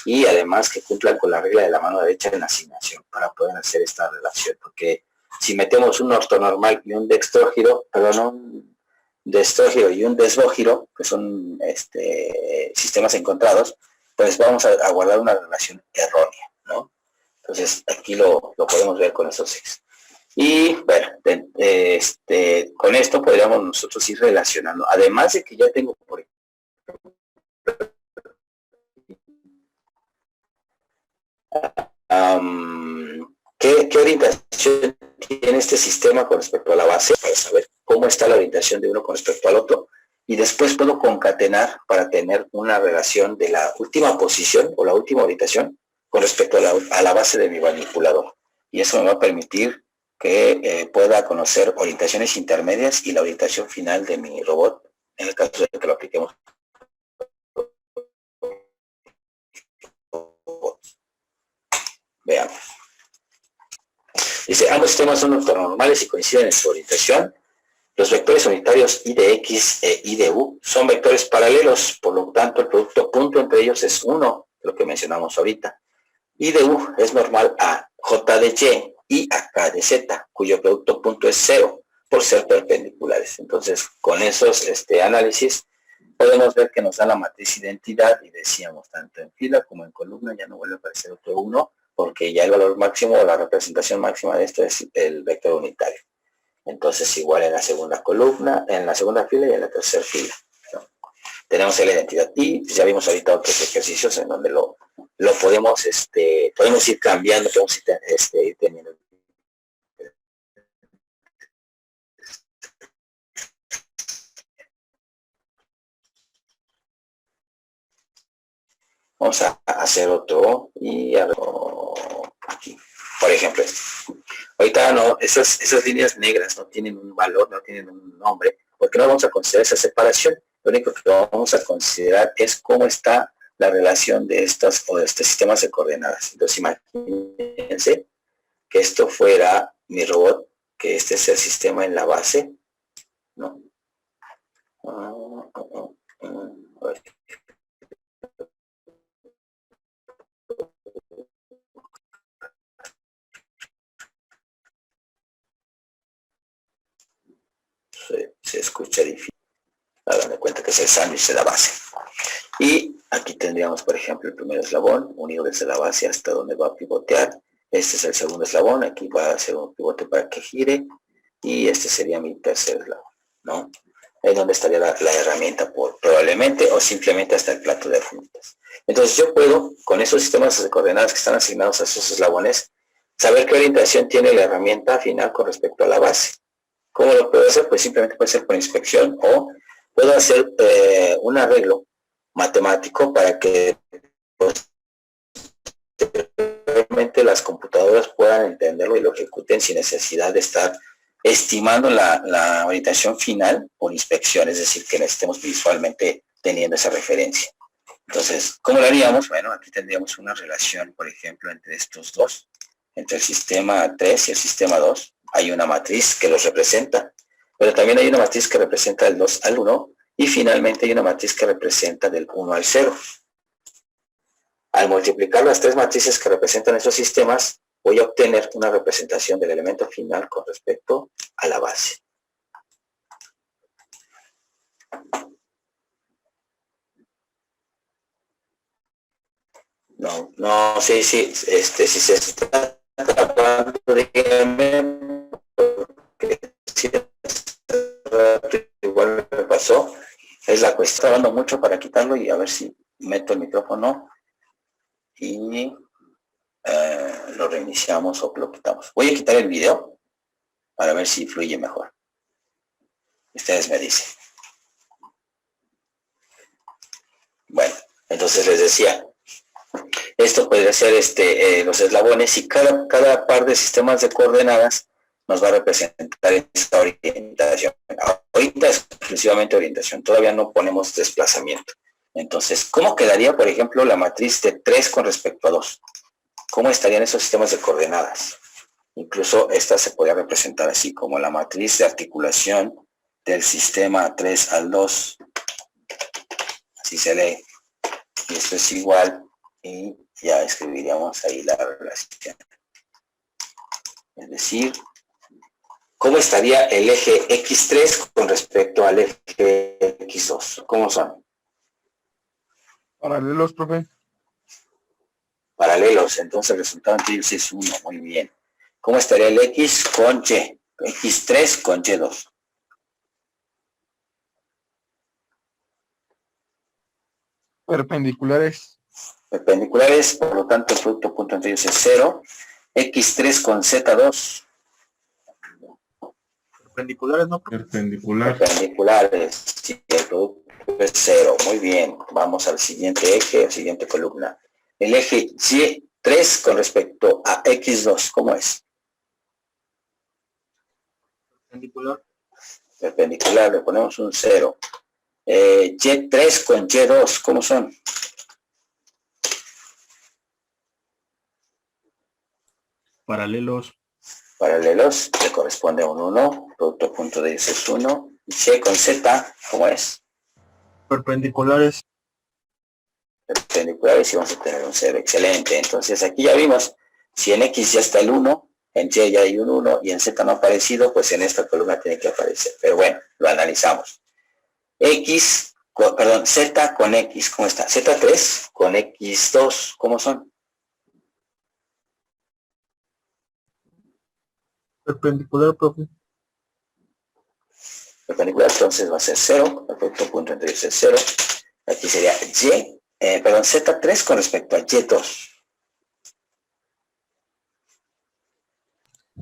y además que cumplan con la regla de la mano derecha en la asignación para poder hacer esta relación, porque si metemos un ortonormal y un dextrógiro, un dextrógiro y un desbógiro, que son sistemas encontrados, pues vamos a guardar una relación errónea, ¿no? Entonces aquí lo podemos ver con estos X. Y bueno, con esto podríamos nosotros ir relacionando, además de que ya tengo por ejemplo, ¿qué orientación tiene este sistema con respecto a la base? Para saber cómo está la orientación de uno con respecto al otro. Y después puedo concatenar para tener una relación de la última posición o la última orientación con respecto a la base de mi manipulador. Y eso me va a permitir que pueda conocer orientaciones intermedias y la orientación final de mi robot, en el caso de que lo apliquemos. Veamos. Dice, ambos sistemas son ortonormales y coinciden en su orientación. Los vectores unitarios I de X e I de U son vectores paralelos, por lo tanto el producto punto entre ellos es 1, lo que mencionamos ahorita. I de U es normal a J de Y y a K de Z, cuyo producto punto es 0, por ser perpendiculares. Entonces, con esos análisis, podemos ver que nos da la matriz identidad, y decíamos, tanto en fila como en columna, ya no vuelve a aparecer otro 1, porque ya el valor máximo o la representación máxima de esto es el vector unitario. Entonces igual en la segunda columna, en la segunda fila y en la tercera fila, ¿no? Tenemos la identidad y ya vimos ahorita otros ejercicios en donde lo podemos ir cambiando, podemos ir teniendo. Vamos a hacer otro y a ver, aquí, por ejemplo, ahorita no, esas líneas negras no tienen un valor, no tienen un nombre, porque no vamos a considerar esa separación. Lo único que vamos a considerar es cómo está la relación de estos sistemas de coordenadas. Entonces imagínense que esto fuera mi robot, que este es el sistema en la base, ¿no? Se escucha difícil. Hagan de cuenta que es el sándwich de la base. Y aquí tendríamos, por ejemplo, el primer eslabón, unido desde la base hasta donde va a pivotear. Este es el segundo eslabón, aquí va a hacer un pivote para que gire. Y este sería mi tercer eslabón, ¿no? Es donde estaría la herramienta probablemente, o simplemente hasta el plato de herramientas. Entonces yo puedo, con esos sistemas de coordenadas que están asignados a esos eslabones, saber qué orientación tiene la herramienta final con respecto a la base. ¿Cómo lo puedo hacer? Pues simplemente puede ser por inspección, o puedo hacer un arreglo matemático para que posteriormente las computadoras puedan entenderlo y lo ejecuten sin necesidad de estar estimando la orientación final por inspección, es decir, que estemos visualmente teniendo esa referencia. Entonces, ¿cómo lo haríamos? Bueno, aquí tendríamos una relación, por ejemplo, entre estos dos, entre el sistema 3 y el sistema 2. Hay una matriz que los representa, pero también hay una matriz que representa del 2 al 1, y finalmente hay una matriz que representa del 1 al 0. Al multiplicar las tres matrices que representan esos sistemas, voy a obtener una representación del elemento final con respecto a la base. No sé si se está tratando, díganme, porque si igual me pasó. Es la cuestión, está dando mucho para quitarlo y a ver si meto el micrófono y lo reiniciamos o lo quitamos. Voy a quitar el video para ver si fluye mejor. Ustedes me dicen. Bueno, entonces les decía, esto podría ser los eslabones y cada par de sistemas de coordenadas nos va a representar esta orientación. Ahorita es exclusivamente orientación, todavía no ponemos desplazamiento. Entonces, ¿cómo quedaría, por ejemplo, la matriz de 3 con respecto a 2? ¿Cómo estarían esos sistemas de coordenadas? Incluso esta se podría representar así, como la matriz de articulación del sistema 3 al 2. Así se lee. Y esto es igual, y ya escribiríamos ahí la relación. Es decir, ¿cómo estaría el eje X3 con respecto al eje X2? ¿Cómo son? Paralelos, profe. Paralelos, entonces el resultado entre ellos es 1, muy bien. ¿Cómo estaría el X con Y? X3 con Y2. Perpendiculares. Perpendiculares, por lo tanto el producto punto entre ellos es 0. X3 con Z2. Perpendiculares, ¿no? Perpendicular. Perpendiculares, sí, el producto es 0. Muy bien, vamos al siguiente eje, siguiente columna. El eje Y3 con respecto a X2, ¿cómo es? Perpendicular. Perpendicular, le ponemos un 0. Y3 con Y2, ¿cómo son? Paralelos. Paralelos, le corresponde a un 1, producto punto de ellos es 1. Y con Z, ¿cómo es? Perpendiculares. Perpendiculares y vamos a tener un 0, excelente. Entonces aquí ya vimos, si en X ya está el 1, en Y ya hay un 1 y en Z no ha aparecido, pues en esta columna tiene que aparecer. Pero bueno, lo analizamos. Z con X, ¿cómo está? Z3 con X2, ¿cómo son? Perpendicular, profe. Perpendicular, entonces va a ser 0, el producto punto entre ellos es 0. Aquí sería Z3 con respecto a Y2.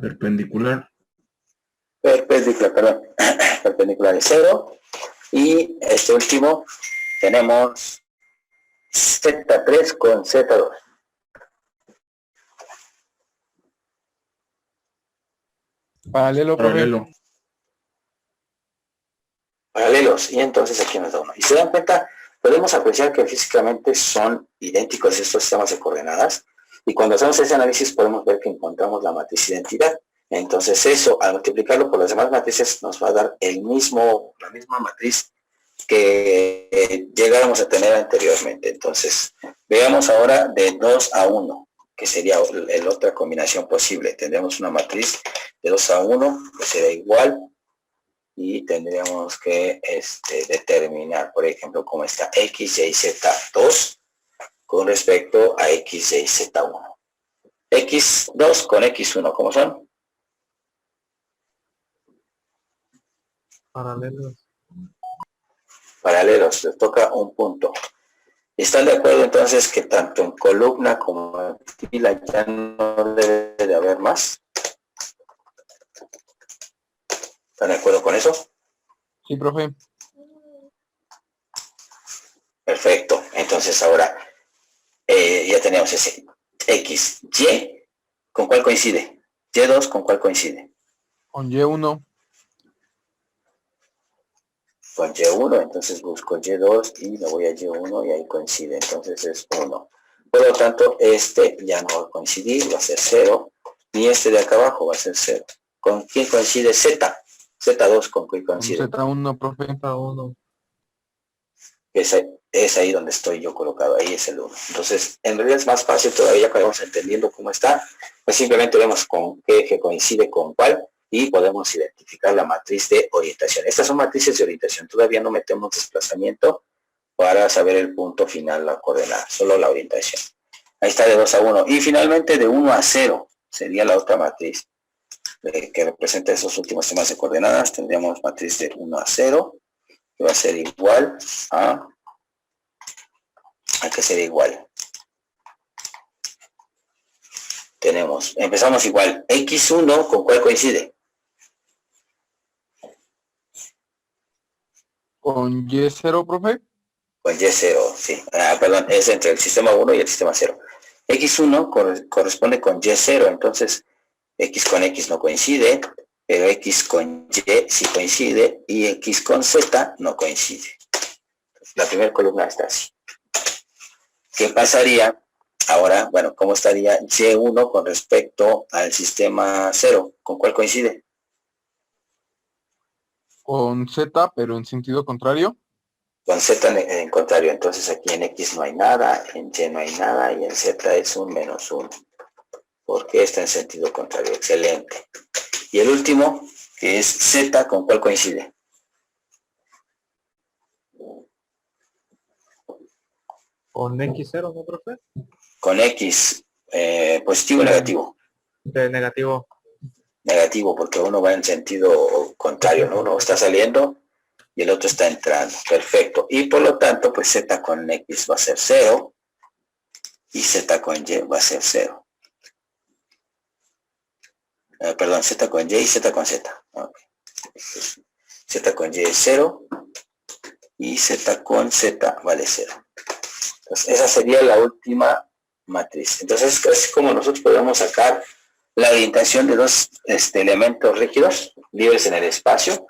Perpendicular. Perpendicular es 0. Y este último tenemos Z3 con Z2. Paralelo, profe. Paralelo. Paralelos, y entonces aquí nos da 1. Y se dan cuenta, podemos apreciar que físicamente son idénticos estos sistemas de coordenadas, y cuando hacemos ese análisis podemos ver que encontramos la matriz identidad. Entonces eso, al multiplicarlo por las demás matrices, nos va a dar la misma matriz que llegáramos a tener anteriormente. Entonces, veamos ahora de 2 a 1, que sería la otra combinación posible. Tendríamos una matriz de 2 a 1, que será igual, y tendríamos que determinar, por ejemplo, cómo está X, Y, Z2 con respecto a X, Y, Z1. X2 con X1, ¿cómo son? Paralelos. Paralelos, les toca un punto. ¿Están de acuerdo entonces que tanto en columna como en fila ya no debe de haber más? ¿Están de acuerdo con eso? Sí, profe. Perfecto. Entonces ahora ya tenemos ese X, Y, ¿con cuál coincide? Y2, ¿con cuál coincide? Con Y1. Con Y1, entonces busco Y2 y me voy a Y1 y ahí coincide, entonces es 1. Por lo tanto, este ya no va a coincidir, va a ser 0, y este de acá abajo va a ser 0. ¿Con quién coincide Z? Z2, ¿con quién Con coincide? Z1, profe. Z1. Es es ahí donde estoy yo colocado, ahí es el 1. Entonces, en realidad es más fácil todavía cuando vamos entendiendo cómo está, pues simplemente vemos con qué eje coincide con cuál y podemos identificar la matriz de orientación. Estas son matrices de orientación, todavía no metemos desplazamiento para saber el punto final, la coordenada, solo la orientación. Ahí está de 2 a 1. Y finalmente de 1 a 0 sería la otra matriz que representa esos últimos temas de coordenadas. Tendríamos matriz de 1 a 0, que va a ser igual a que sería igual. Empezamos igual. X1, ¿con cuál coincide? Con Y0, profe. Con Y0, sí. Perdón, es entre el sistema 1 y el sistema 0. X1 corresponde con Y0, entonces X con X no coincide, pero X con Y sí coincide y X con Z no coincide. La primera columna está así. ¿Qué pasaría ahora? Bueno, ¿cómo estaría Y1 con respecto al sistema 0? ¿Con cuál coincide? Con Z, pero en sentido contrario. Con Z en contrario, entonces aquí en X no hay nada, en Y no hay nada y en Z es un menos 1. Porque está en sentido contrario. Excelente. Y el último, que es Z, ¿con cuál coincide? Con X0, ¿no, profe? Con X, positivo o negativo. De negativo. Negativo, porque uno va en sentido contrario, ¿no? Uno está saliendo y el otro está entrando. Perfecto. Y por lo tanto, pues Z con X va a ser 0 y Z con Y va a ser 0. Perdón, Z con Y y Z con Z. Okay. Z con Y es 0 y Z con Z vale 0. Entonces, esa sería la última matriz. Entonces, es como nosotros podemos sacar la orientación de dos elementos rígidos, libres en el espacio.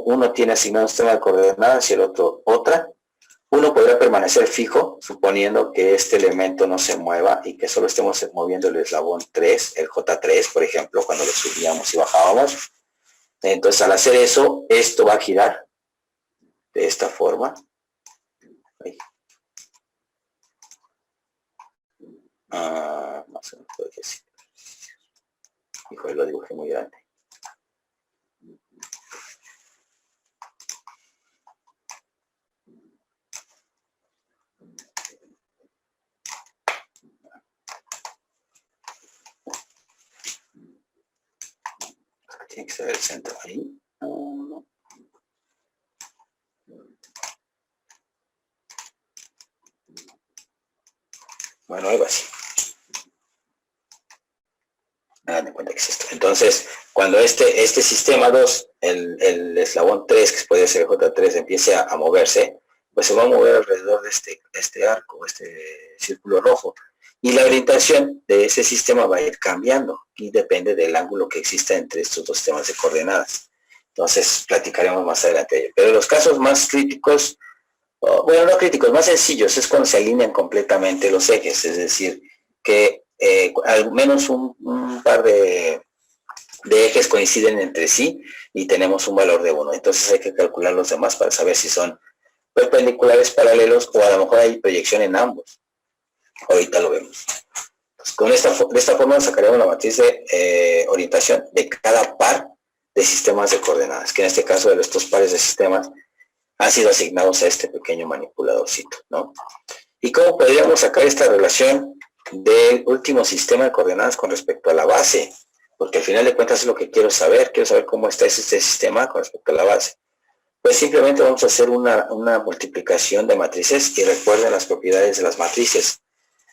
Uno tiene asignado un sistema de coordenadas y el otro otra. Uno podrá permanecer fijo, suponiendo que este elemento no se mueva y que solo estemos moviendo el eslabón 3, el J3, por ejemplo, cuando lo subíamos y bajábamos. Entonces, al hacer eso, esto va a girar de esta forma. Ahí. No sé, no puedo decir. Híjole, lo dibujé muy grande. Tiene que ser el centro ahí. No. Bueno, algo así. Hagan de cuenta que es esto. Entonces, cuando este sistema 2, el eslabón 3, que puede ser J3, empiece a moverse, pues se va a mover alrededor de este arco, este círculo rojo. Y la orientación de ese sistema va a ir cambiando y depende del ángulo que exista entre estos dos sistemas de coordenadas. Entonces, platicaremos más adelante de ello. Pero los casos más críticos, bueno, no críticos, más sencillos, es cuando se alinean completamente los ejes, es decir, que al menos un par de ejes coinciden entre sí y tenemos un valor de 1. Entonces hay que calcular los demás para saber si son perpendiculares, paralelos o a lo mejor hay proyección en ambos. Ahorita lo vemos. Entonces, de esta forma sacaremos la matriz de orientación de cada par de sistemas de coordenadas, que en este caso de estos pares de sistemas han sido asignados a este pequeño manipuladorcito, ¿no? ¿Y cómo podríamos sacar esta relación del último sistema de coordenadas con respecto a la base? Porque al final de cuentas es lo que quiero saber cómo está este sistema con respecto a la base. Pues simplemente vamos a hacer una multiplicación de matrices y recuerden las propiedades de las matrices.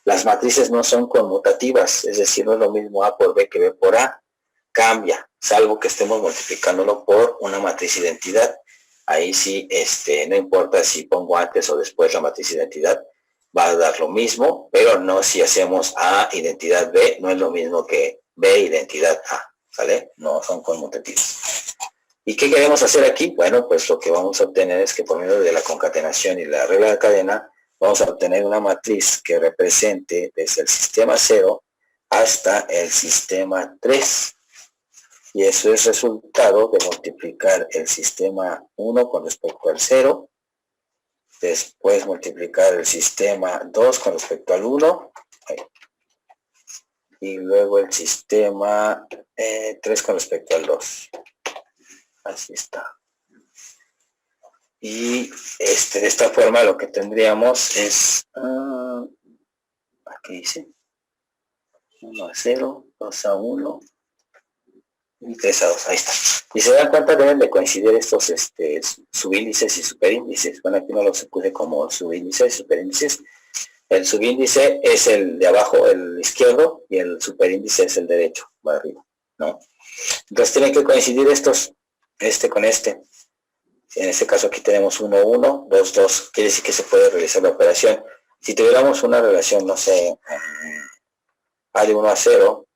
Las matrices no son conmutativas, es decir, no es lo mismo A por B que B por A, cambia, salvo que estemos multiplicándolo por una matriz identidad. Ahí sí, no importa si pongo antes o después la matriz identidad, va a dar lo mismo, pero no si hacemos A identidad B, no es lo mismo que B identidad A, ¿sale? No son conmutativos. ¿Y qué queremos hacer aquí? Bueno, pues lo que vamos a obtener es que por medio de la concatenación y la regla de cadena, vamos a obtener una matriz que represente desde el sistema 0 hasta el sistema 3. Y eso es resultado de multiplicar el sistema 1 con respecto al 0 Después multiplicar el sistema 2 con respecto al 1. Y luego el sistema 3 con respecto al 2. Así está. Y de esta forma lo que tendríamos es, aquí dice, 1 a 0, 2 a 1 y 3 a 2, ahí está. Y se dan cuenta, deben de coincidir estos subíndices y superíndices. Bueno, aquí no los puse como subíndices y superíndices. El subíndice es el de abajo, el izquierdo, y el superíndice es el derecho, va arriba, ¿no? Entonces tienen que coincidir estos, con este. En este caso aquí tenemos 1, 1, 2, 2. Quiere decir que se puede realizar la operación. Si tuviéramos una relación, no sé, A de 1 a 0,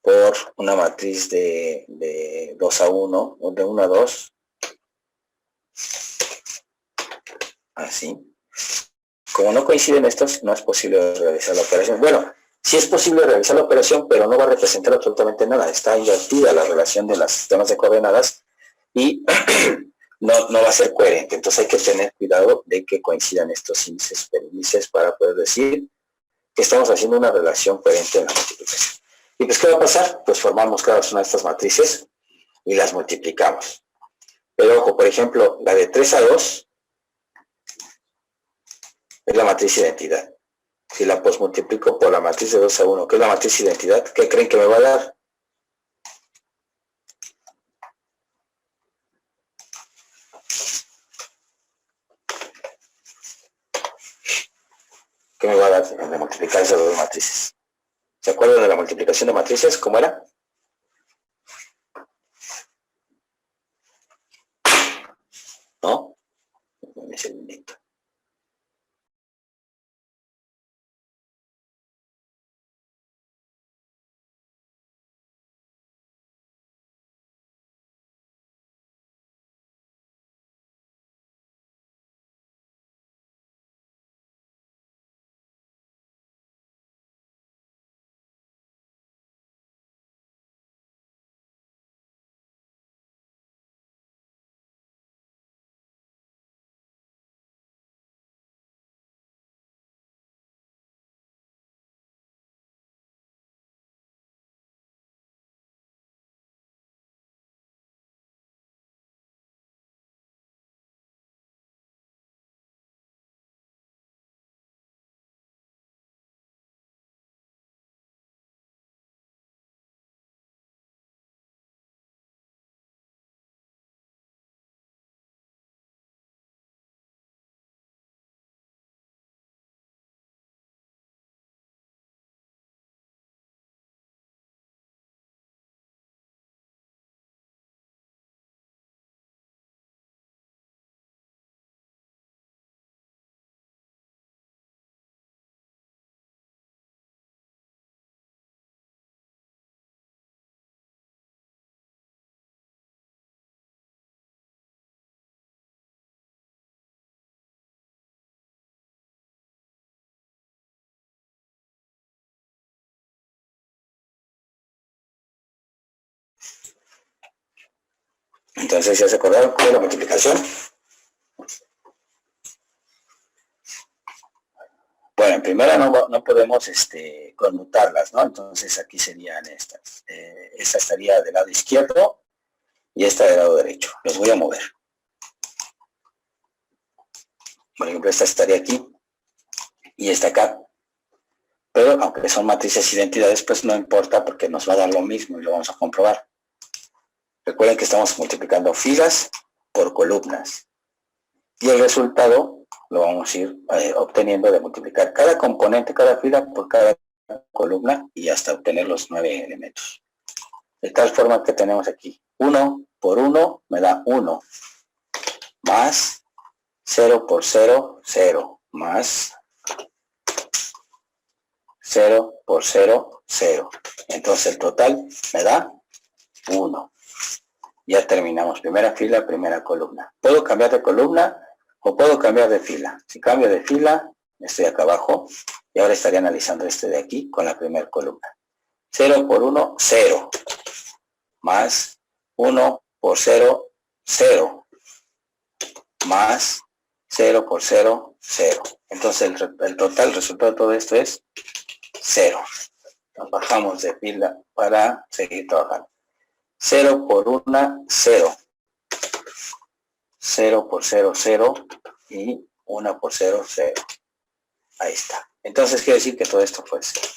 por una matriz de 2 a 1, o de 1 a 2, así. Como no coinciden estos, no es posible realizar la operación. Bueno, sí es posible realizar la operación, pero no va a representar absolutamente nada. Está invertida la relación de los sistemas de coordenadas y no va a ser coherente. Entonces hay que tener cuidado de que coincidan estos índices, superíndices, para poder decir que estamos haciendo una relación coherente en la multiplicación. ¿Y pues qué va a pasar? Pues formamos cada una de estas matrices y las multiplicamos. Pero ojo, por ejemplo, la de 3 a 2 es la matriz identidad. Si la multiplico por la matriz de 2 a 1, que es la matriz identidad, ¿qué creen que me va a dar? ¿Qué me va a dar de multiplicar esas dos matrices? ¿Se acuerdan de la multiplicación de matrices? ¿Cómo era? ¿No? Un segundito. Entonces, ¿ya se acordaron cuál es la multiplicación? Bueno, en primera no podemos conmutarlas, ¿no? Entonces aquí serían estas. Esta estaría del lado izquierdo y esta del lado derecho. Los voy a mover. Por ejemplo, esta estaría aquí y esta acá. Pero aunque son matrices identidades, pues no importa porque nos va a dar lo mismo y lo vamos a comprobar. Recuerden que estamos multiplicando filas por columnas. Y el resultado lo vamos a ir obteniendo de multiplicar cada componente, cada fila por cada columna y hasta obtener los 9 elementos. De tal forma que tenemos aquí 1 por 1 me da 1, más 0 por 0, 0, más 0 por 0, 0. Entonces el total me da 1. Ya terminamos primera fila, primera columna. ¿Puedo cambiar de columna o puedo cambiar de fila? Si cambio de fila, estoy acá abajo y ahora estaría analizando este de aquí con la primera columna. 0 por 1, 0. Más 1 por 0, 0, más 0 por 0, 0. Entonces el total resultado de todo esto es 0. Nos bajamos de fila para seguir trabajando. 0 por 1, 0. 0 por 0, 0. Y 1 por 0, 0. Ahí está. Entonces quiere decir que todo esto fue 0.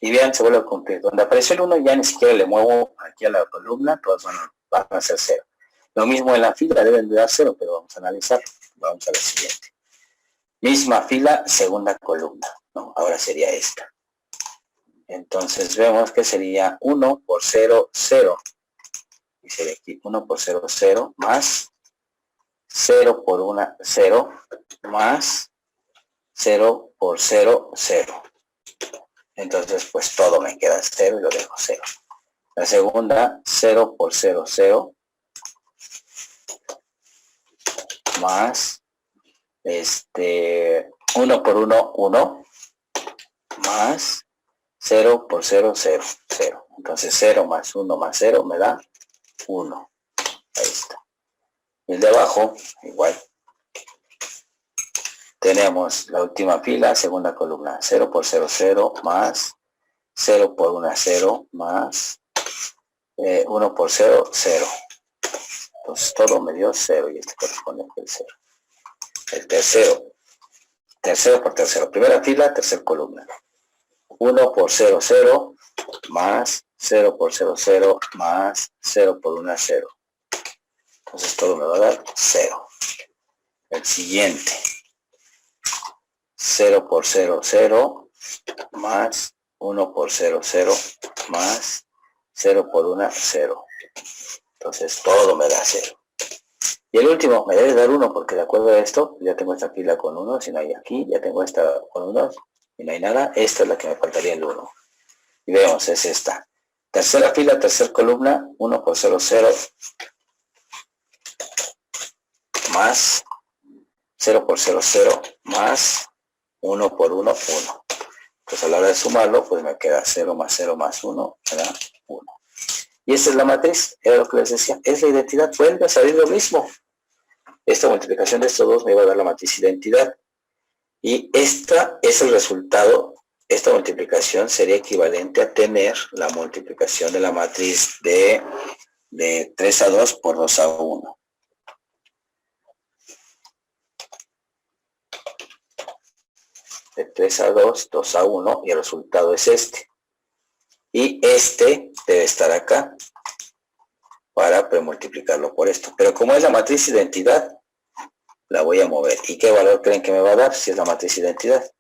Y vean, se vuelve a cumplir. Donde apareció el 1 ya ni siquiera le muevo aquí a la columna, todos van a ser 0. Lo mismo en la fila, deben de dar 0, pero vamos a analizar. Vamos a la siguiente. Misma fila, segunda columna, ¿no? Ahora sería esta. Entonces vemos que sería 1 por 0, 0. Y sería aquí 1 por 0, 0, más 0 por 1, 0, más 0 por 0, 0. Entonces, pues todo me queda 0 y lo dejo 0. La segunda, 0 por 0, 0, más 1 por 1, 1, más 0 por 0, 0, 0. Entonces 0 más 1 más 0 me da 1. Ahí está. Y el de abajo, igual. Tenemos la última fila, segunda columna, 0 por 0, 0, más 0 por 1, 0, más 1 por 0, 0. Entonces todo me dio 0 y este corresponde al 0. El tercero por tercero. Primera fila, tercera columna. 1 por 0, 0, más 0 por 0, 0, más 0 por 1, 0. Entonces todo me va a dar 0. El siguiente. 0 por 0, 0, más 1 por 0, 0, más 0 por 1, 0. Entonces todo me da 0. Y el último me debe dar 1 porque de acuerdo a esto, ya tengo esta fila con 1, si no hay aquí, ya tengo esta con 1 y no hay nada. Esta es la que me faltaría el 1. Y vemos, es esta. Tercera fila, tercera columna, 1 por 0, 0, más 0 por 0, 0, más 1 por 1, 1. Pues a la hora de sumarlo, pues me queda 0 más 0 más 1, me da 1. Y esta es la matriz, era lo que les decía, es la identidad, vuelve a salir lo mismo. Esta multiplicación de estos dos me va a dar la matriz identidad. Y esta es el resultado, esta multiplicación sería equivalente a tener la multiplicación de la matriz de 3 a 2 por 2 a 1. De 3 a 2, 2 a 1, y el resultado es este. Y este debe estar acá para premultiplicarlo por esto. Pero como es la matriz identidad, la voy a mover. ¿Y qué valor creen que me va a dar si es la matriz identidad?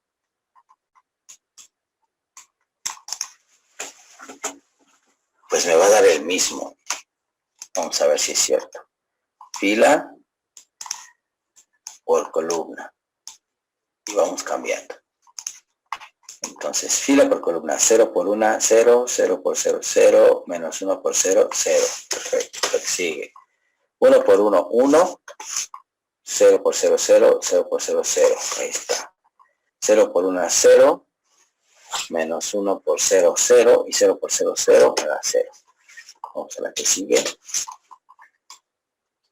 Pues me va a dar el mismo. Vamos a ver si es cierto. Fila por columna. Y vamos cambiando. Entonces, fila por columna, 0 por 1, 0, 0 por 0, 0, menos 1 por 0, 0. Perfecto, lo que sigue. 1 por 1, 1, 0 por 0, 0, 0 por 0, 0. Ahí está. 0 por 1, 0, menos 1 por 0, 0, y 0 por 0, 0, me da 0. Vamos a la que sigue.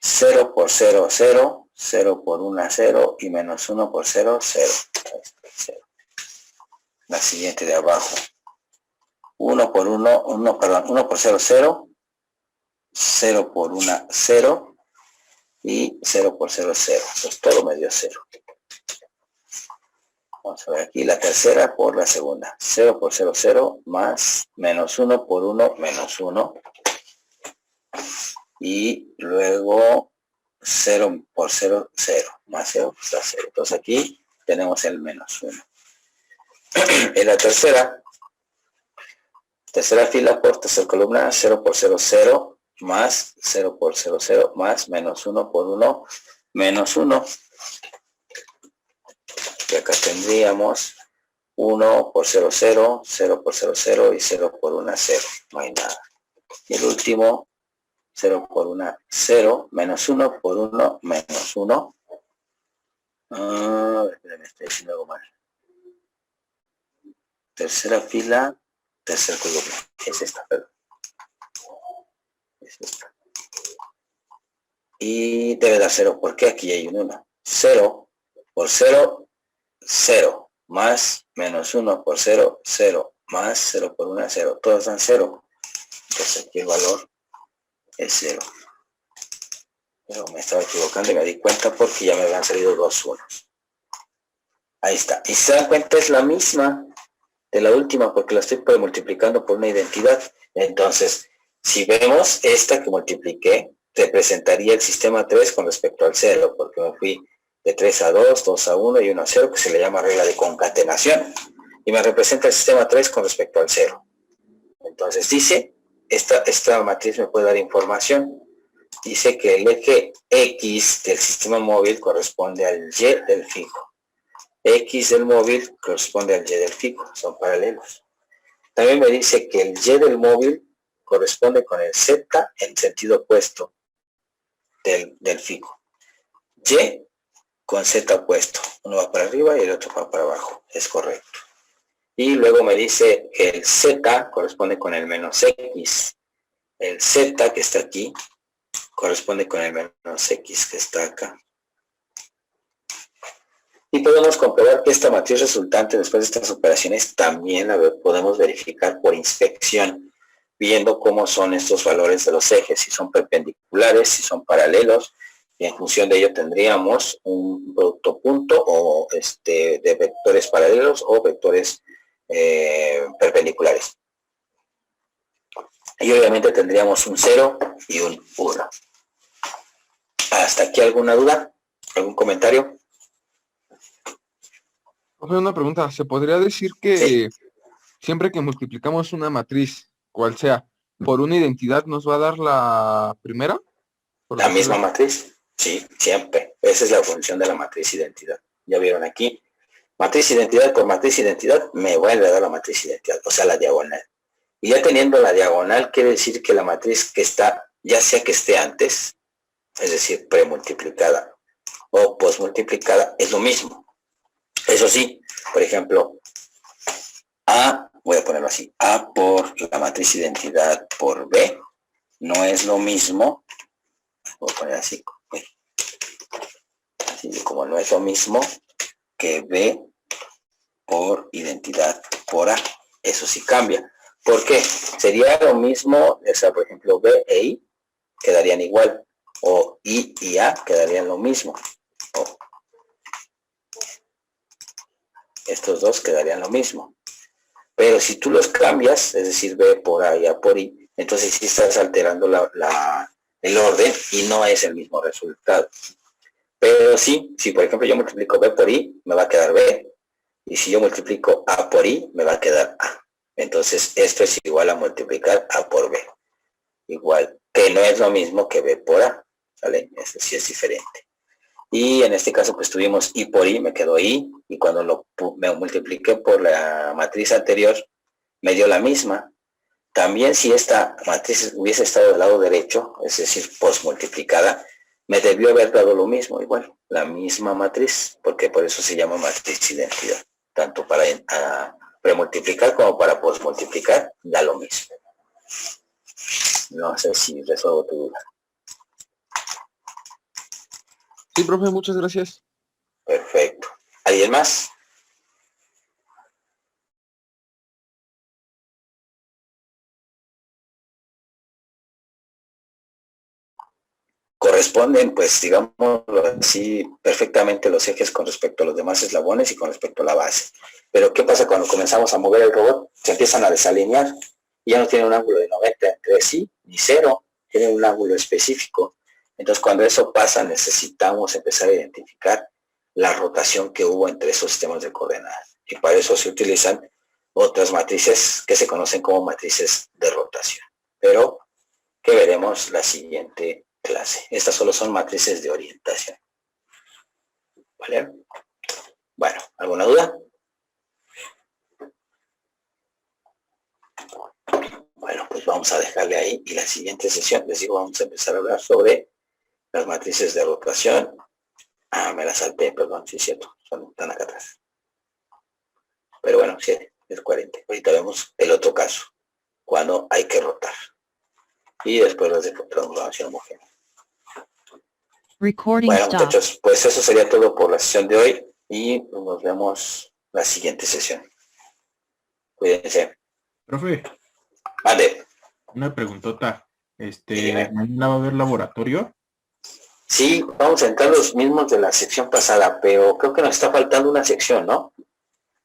0 por 0, 0, 0 por 1, 0, y menos 1 por 0, 0. Ahí está, 0. La siguiente de abajo. 1 por 1, 1 por 0, 0. 0 por 1, 0. Y 0 por 0, 0. Pues todo me dio 0. Vamos a ver aquí la tercera por la segunda. 0 por 0, 0. Más menos 1 por 1, menos 1. Y luego 0 por 0, 0. Más 0, pues da 0. Entonces aquí tenemos el menos 1. En la tercera fila por tercera columna, 0 por 0, 0, más 0 por 0, 0, más menos 1 por 1, menos 1. Y acá tendríamos 1 por 0, 0, 0 por 0, 0 y 0 por 1, 0. No hay nada. Y el último, 0 por 1, 0, menos 1 por 1, menos 1. Espérame, estoy haciendo algo mal. Tercera fila, tercera columna. Es esta, perdón. Es esta. y debe dar 0 porque aquí hay un 1. 0 por 0, 0, más menos 1 por 0, 0, más 0 por 1, 0. Todos dan 0. Entonces aquí el valor es 0. Pero me estaba equivocando y me di cuenta porque ya me habían salido 2 unos. Ahí está. Y si se dan cuenta es la misma de la última porque la estoy multiplicando por una identidad. Entonces, si vemos esta que multipliqué, representaría el sistema 3 con respecto al 0, porque me fui de 3 a 2, 2 a 1 y 1 a 0, que se le llama regla de concatenación. Y me representa el sistema 3 con respecto al 0. Entonces dice, esta matriz me puede dar información. Dice que el eje X del sistema móvil corresponde al Y del fijo. X del móvil corresponde al Y del fijo, son paralelos. También me dice que el Y del móvil corresponde con el Z en sentido opuesto del fijo. Y con Z opuesto. Uno va para arriba y el otro va para abajo. Es correcto. Y luego me dice que el Z corresponde con el menos X. El Z que está aquí corresponde con el menos X que está acá. Y podemos comprobar que esta matriz resultante después de estas operaciones también la podemos verificar por inspección, viendo cómo son estos valores de los ejes, si son perpendiculares, si son paralelos, y en función de ello tendríamos un producto punto o de vectores paralelos o vectores perpendiculares. Y obviamente tendríamos un 0 y un 1. ¿Hasta aquí alguna duda? ¿Algún comentario? Una pregunta, ¿se podría decir que siempre que multiplicamos una matriz, cual sea, por una identidad nos va a dar la primera? ¿La misma matriz? Sí, siempre. Esa es la función de la matriz identidad. Ya vieron aquí. Matriz identidad por matriz identidad me vuelve a dar la matriz identidad, o sea, la diagonal. Y ya teniendo la diagonal, quiere decir que la matriz que está, ya sea que esté antes, es decir, premultiplicada o posmultiplicada, es lo mismo. Eso sí, por ejemplo, A, voy a ponerlo así, A por la matriz identidad por B, no es lo mismo, voy a poner así como no es lo mismo que B por identidad por A. Eso sí cambia. ¿Por qué? Sería lo mismo, o sea, por ejemplo, B e I quedarían igual, o I y A quedarían lo mismo. O estos dos quedarían lo mismo. Pero si tú los cambias, es decir, B por A y A por I, entonces sí estás alterando el orden y no es el mismo resultado. Pero sí, si por ejemplo yo multiplico B por I, me va a quedar B. Y si yo multiplico A por I, me va a quedar A. Entonces esto es igual a multiplicar A por B. Igual, que no es lo mismo que B por A. ¿Vale? Eso sí es diferente. Y en este caso pues tuvimos I por I, me quedó I. Y cuando me multipliqué por la matriz anterior, me dio la misma. También si esta matriz hubiese estado del lado derecho, es decir, posmultiplicada, me debió haber dado lo mismo, igual, la misma matriz, porque por eso se llama matriz identidad. Tanto para premultiplicar como para posmultiplicar, da lo mismo. No sé si resuelvo tu duda. Sí, profe, muchas gracias. Perfecto. ¿Alguien más? Corresponden, pues, digámoslo así, perfectamente los ejes con respecto a los demás eslabones y con respecto a la base. Pero, ¿qué pasa cuando comenzamos a mover el robot? Se empiezan a desalinear y ya no tienen un ángulo de 90 entre sí, ni 0, tienen un ángulo específico. Entonces, cuando eso pasa, necesitamos empezar a identificar la rotación que hubo entre esos sistemas de coordenadas. Y para eso se utilizan otras matrices que se conocen como matrices de rotación. Pero, que veremos la siguiente clase. Estas solo son matrices de orientación. ¿Vale? Bueno, ¿alguna duda? Bueno, pues vamos a dejarle ahí y la siguiente sesión, les digo, vamos a empezar a hablar sobre las matrices de rotación. Ah, me la salté, perdón, sí es cierto, están acá atrás. Pero bueno, sí, es 40. Ahorita vemos el otro caso, cuando hay que rotar. Y después las de transformación homogénea. Recording Bueno, stopped. muchachos, pues eso sería todo por la sesión de hoy y nos vemos la siguiente sesión. Cuídense. Profe, Vale. una preguntota. Dime. ¿Mañana va a haber laboratorio? Sí, vamos a entrar los mismos de la sección pasada, pero creo que nos está faltando una sección, ¿no?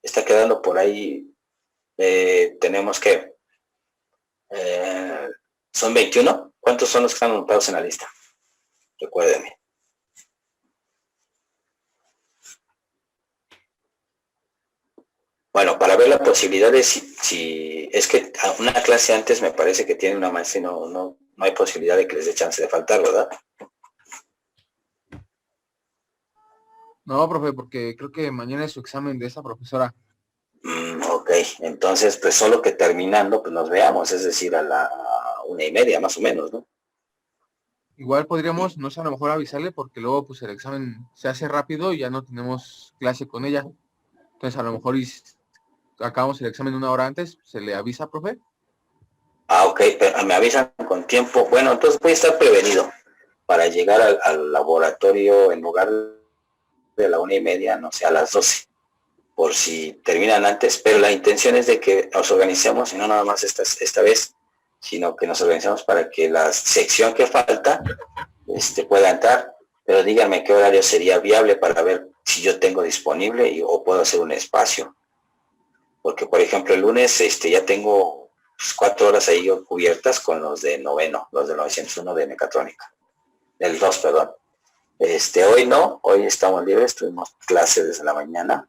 Está quedando por ahí. Tenemos que... ¿son 21? ¿Cuántos son los que están anotados en la lista? Recuérdenme. Bueno, para ver la posibilidad de si es que a una clase antes me parece que tiene una maestra y no hay posibilidad de que les dé chance de faltar, ¿verdad? No, profe, porque creo que mañana es su examen de esa profesora. Ok, entonces pues solo que terminando pues nos veamos, es decir, a la 1:30 más o menos, ¿no? Igual podríamos, no sé, a lo mejor avisarle porque luego pues el examen se hace rápido y ya no tenemos clase con ella. Entonces a lo mejor acabamos el examen 1 hora antes, se le avisa, profe. Ok, pero me avisan con tiempo. Bueno, entonces voy a estar prevenido para llegar al laboratorio en lugar de la 1:30, no sé, a las 12, por si terminan antes, pero la intención es de que nos organicemos, y no nada más esta vez, sino que nos organizamos para que la sección que falta pueda entrar, pero díganme qué horario sería viable para ver si yo tengo disponible o puedo hacer un espacio. Porque, por ejemplo, el lunes ya tengo 4 horas ahí cubiertas con los de noveno, los de 901 de mecatrónica. El 2, perdón. Hoy no, hoy estamos libres, tuvimos clase desde la mañana.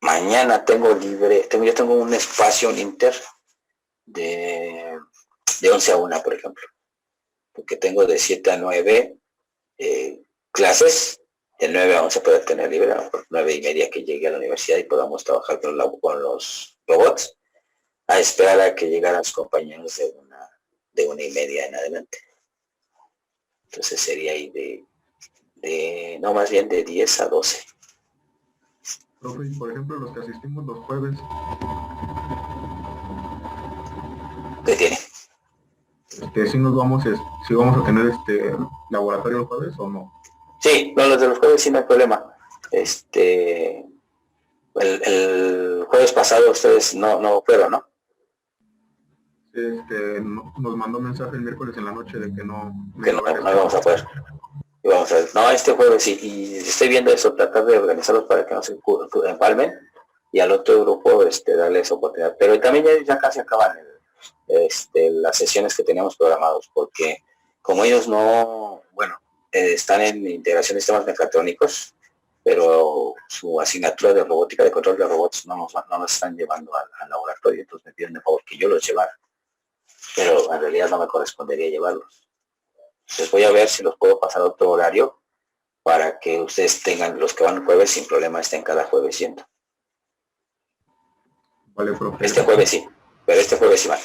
Mañana tengo libre, yo tengo un espacio, un inter de 11 a 1, por ejemplo. Porque tengo de 7 a 9 clases, de 9 a 11 puedo tener libre, a lo mejor 9:30 que llegue a la universidad y podamos trabajar con los robots, a esperar a que llegaran los compañeros de 1:30 en adelante. Entonces sería ahí no, más bien de 10 a 12. Profe, y por ejemplo, los que asistimos los jueves, ¿Qué tiene? si nos vamos, si vamos a tener laboratorio el jueves o no. Sí, no, los de los jueves sí no hay problema. El jueves pasado ustedes no fueron, ¿no? Nos mandó mensaje el miércoles en la noche de que no íbamos a poder. Y vamos a ver, no, este jueves sí, y estoy viendo eso, tratar de organizarlos para que no se empalmen, y al otro grupo darles oportunidad. Pero también ya casi acaban las sesiones que teníamos programados, porque como ellos están en integración de sistemas mecatrónicos, pero su asignatura de robótica, de control de robots, no nos están llevando al laboratorio, entonces me piden de favor que yo los llevara, pero en realidad no me correspondería llevarlos. Entonces voy a ver si los puedo pasar a otro horario para que ustedes tengan, los que van el jueves sin problema, estén cada jueves siendo. Vale, profe. Este jueves sí, pero este jueves sí van.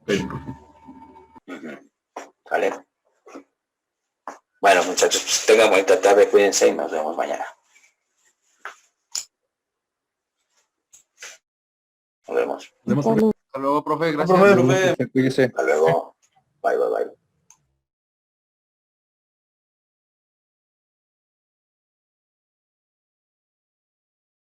Okay, profe. ¿Vale? Bueno, muchachos, pues tengan bonita tarde, cuídense y nos vemos mañana. Nos vemos. Hasta luego, profe, gracias. Profe, cuídese. Hasta luego.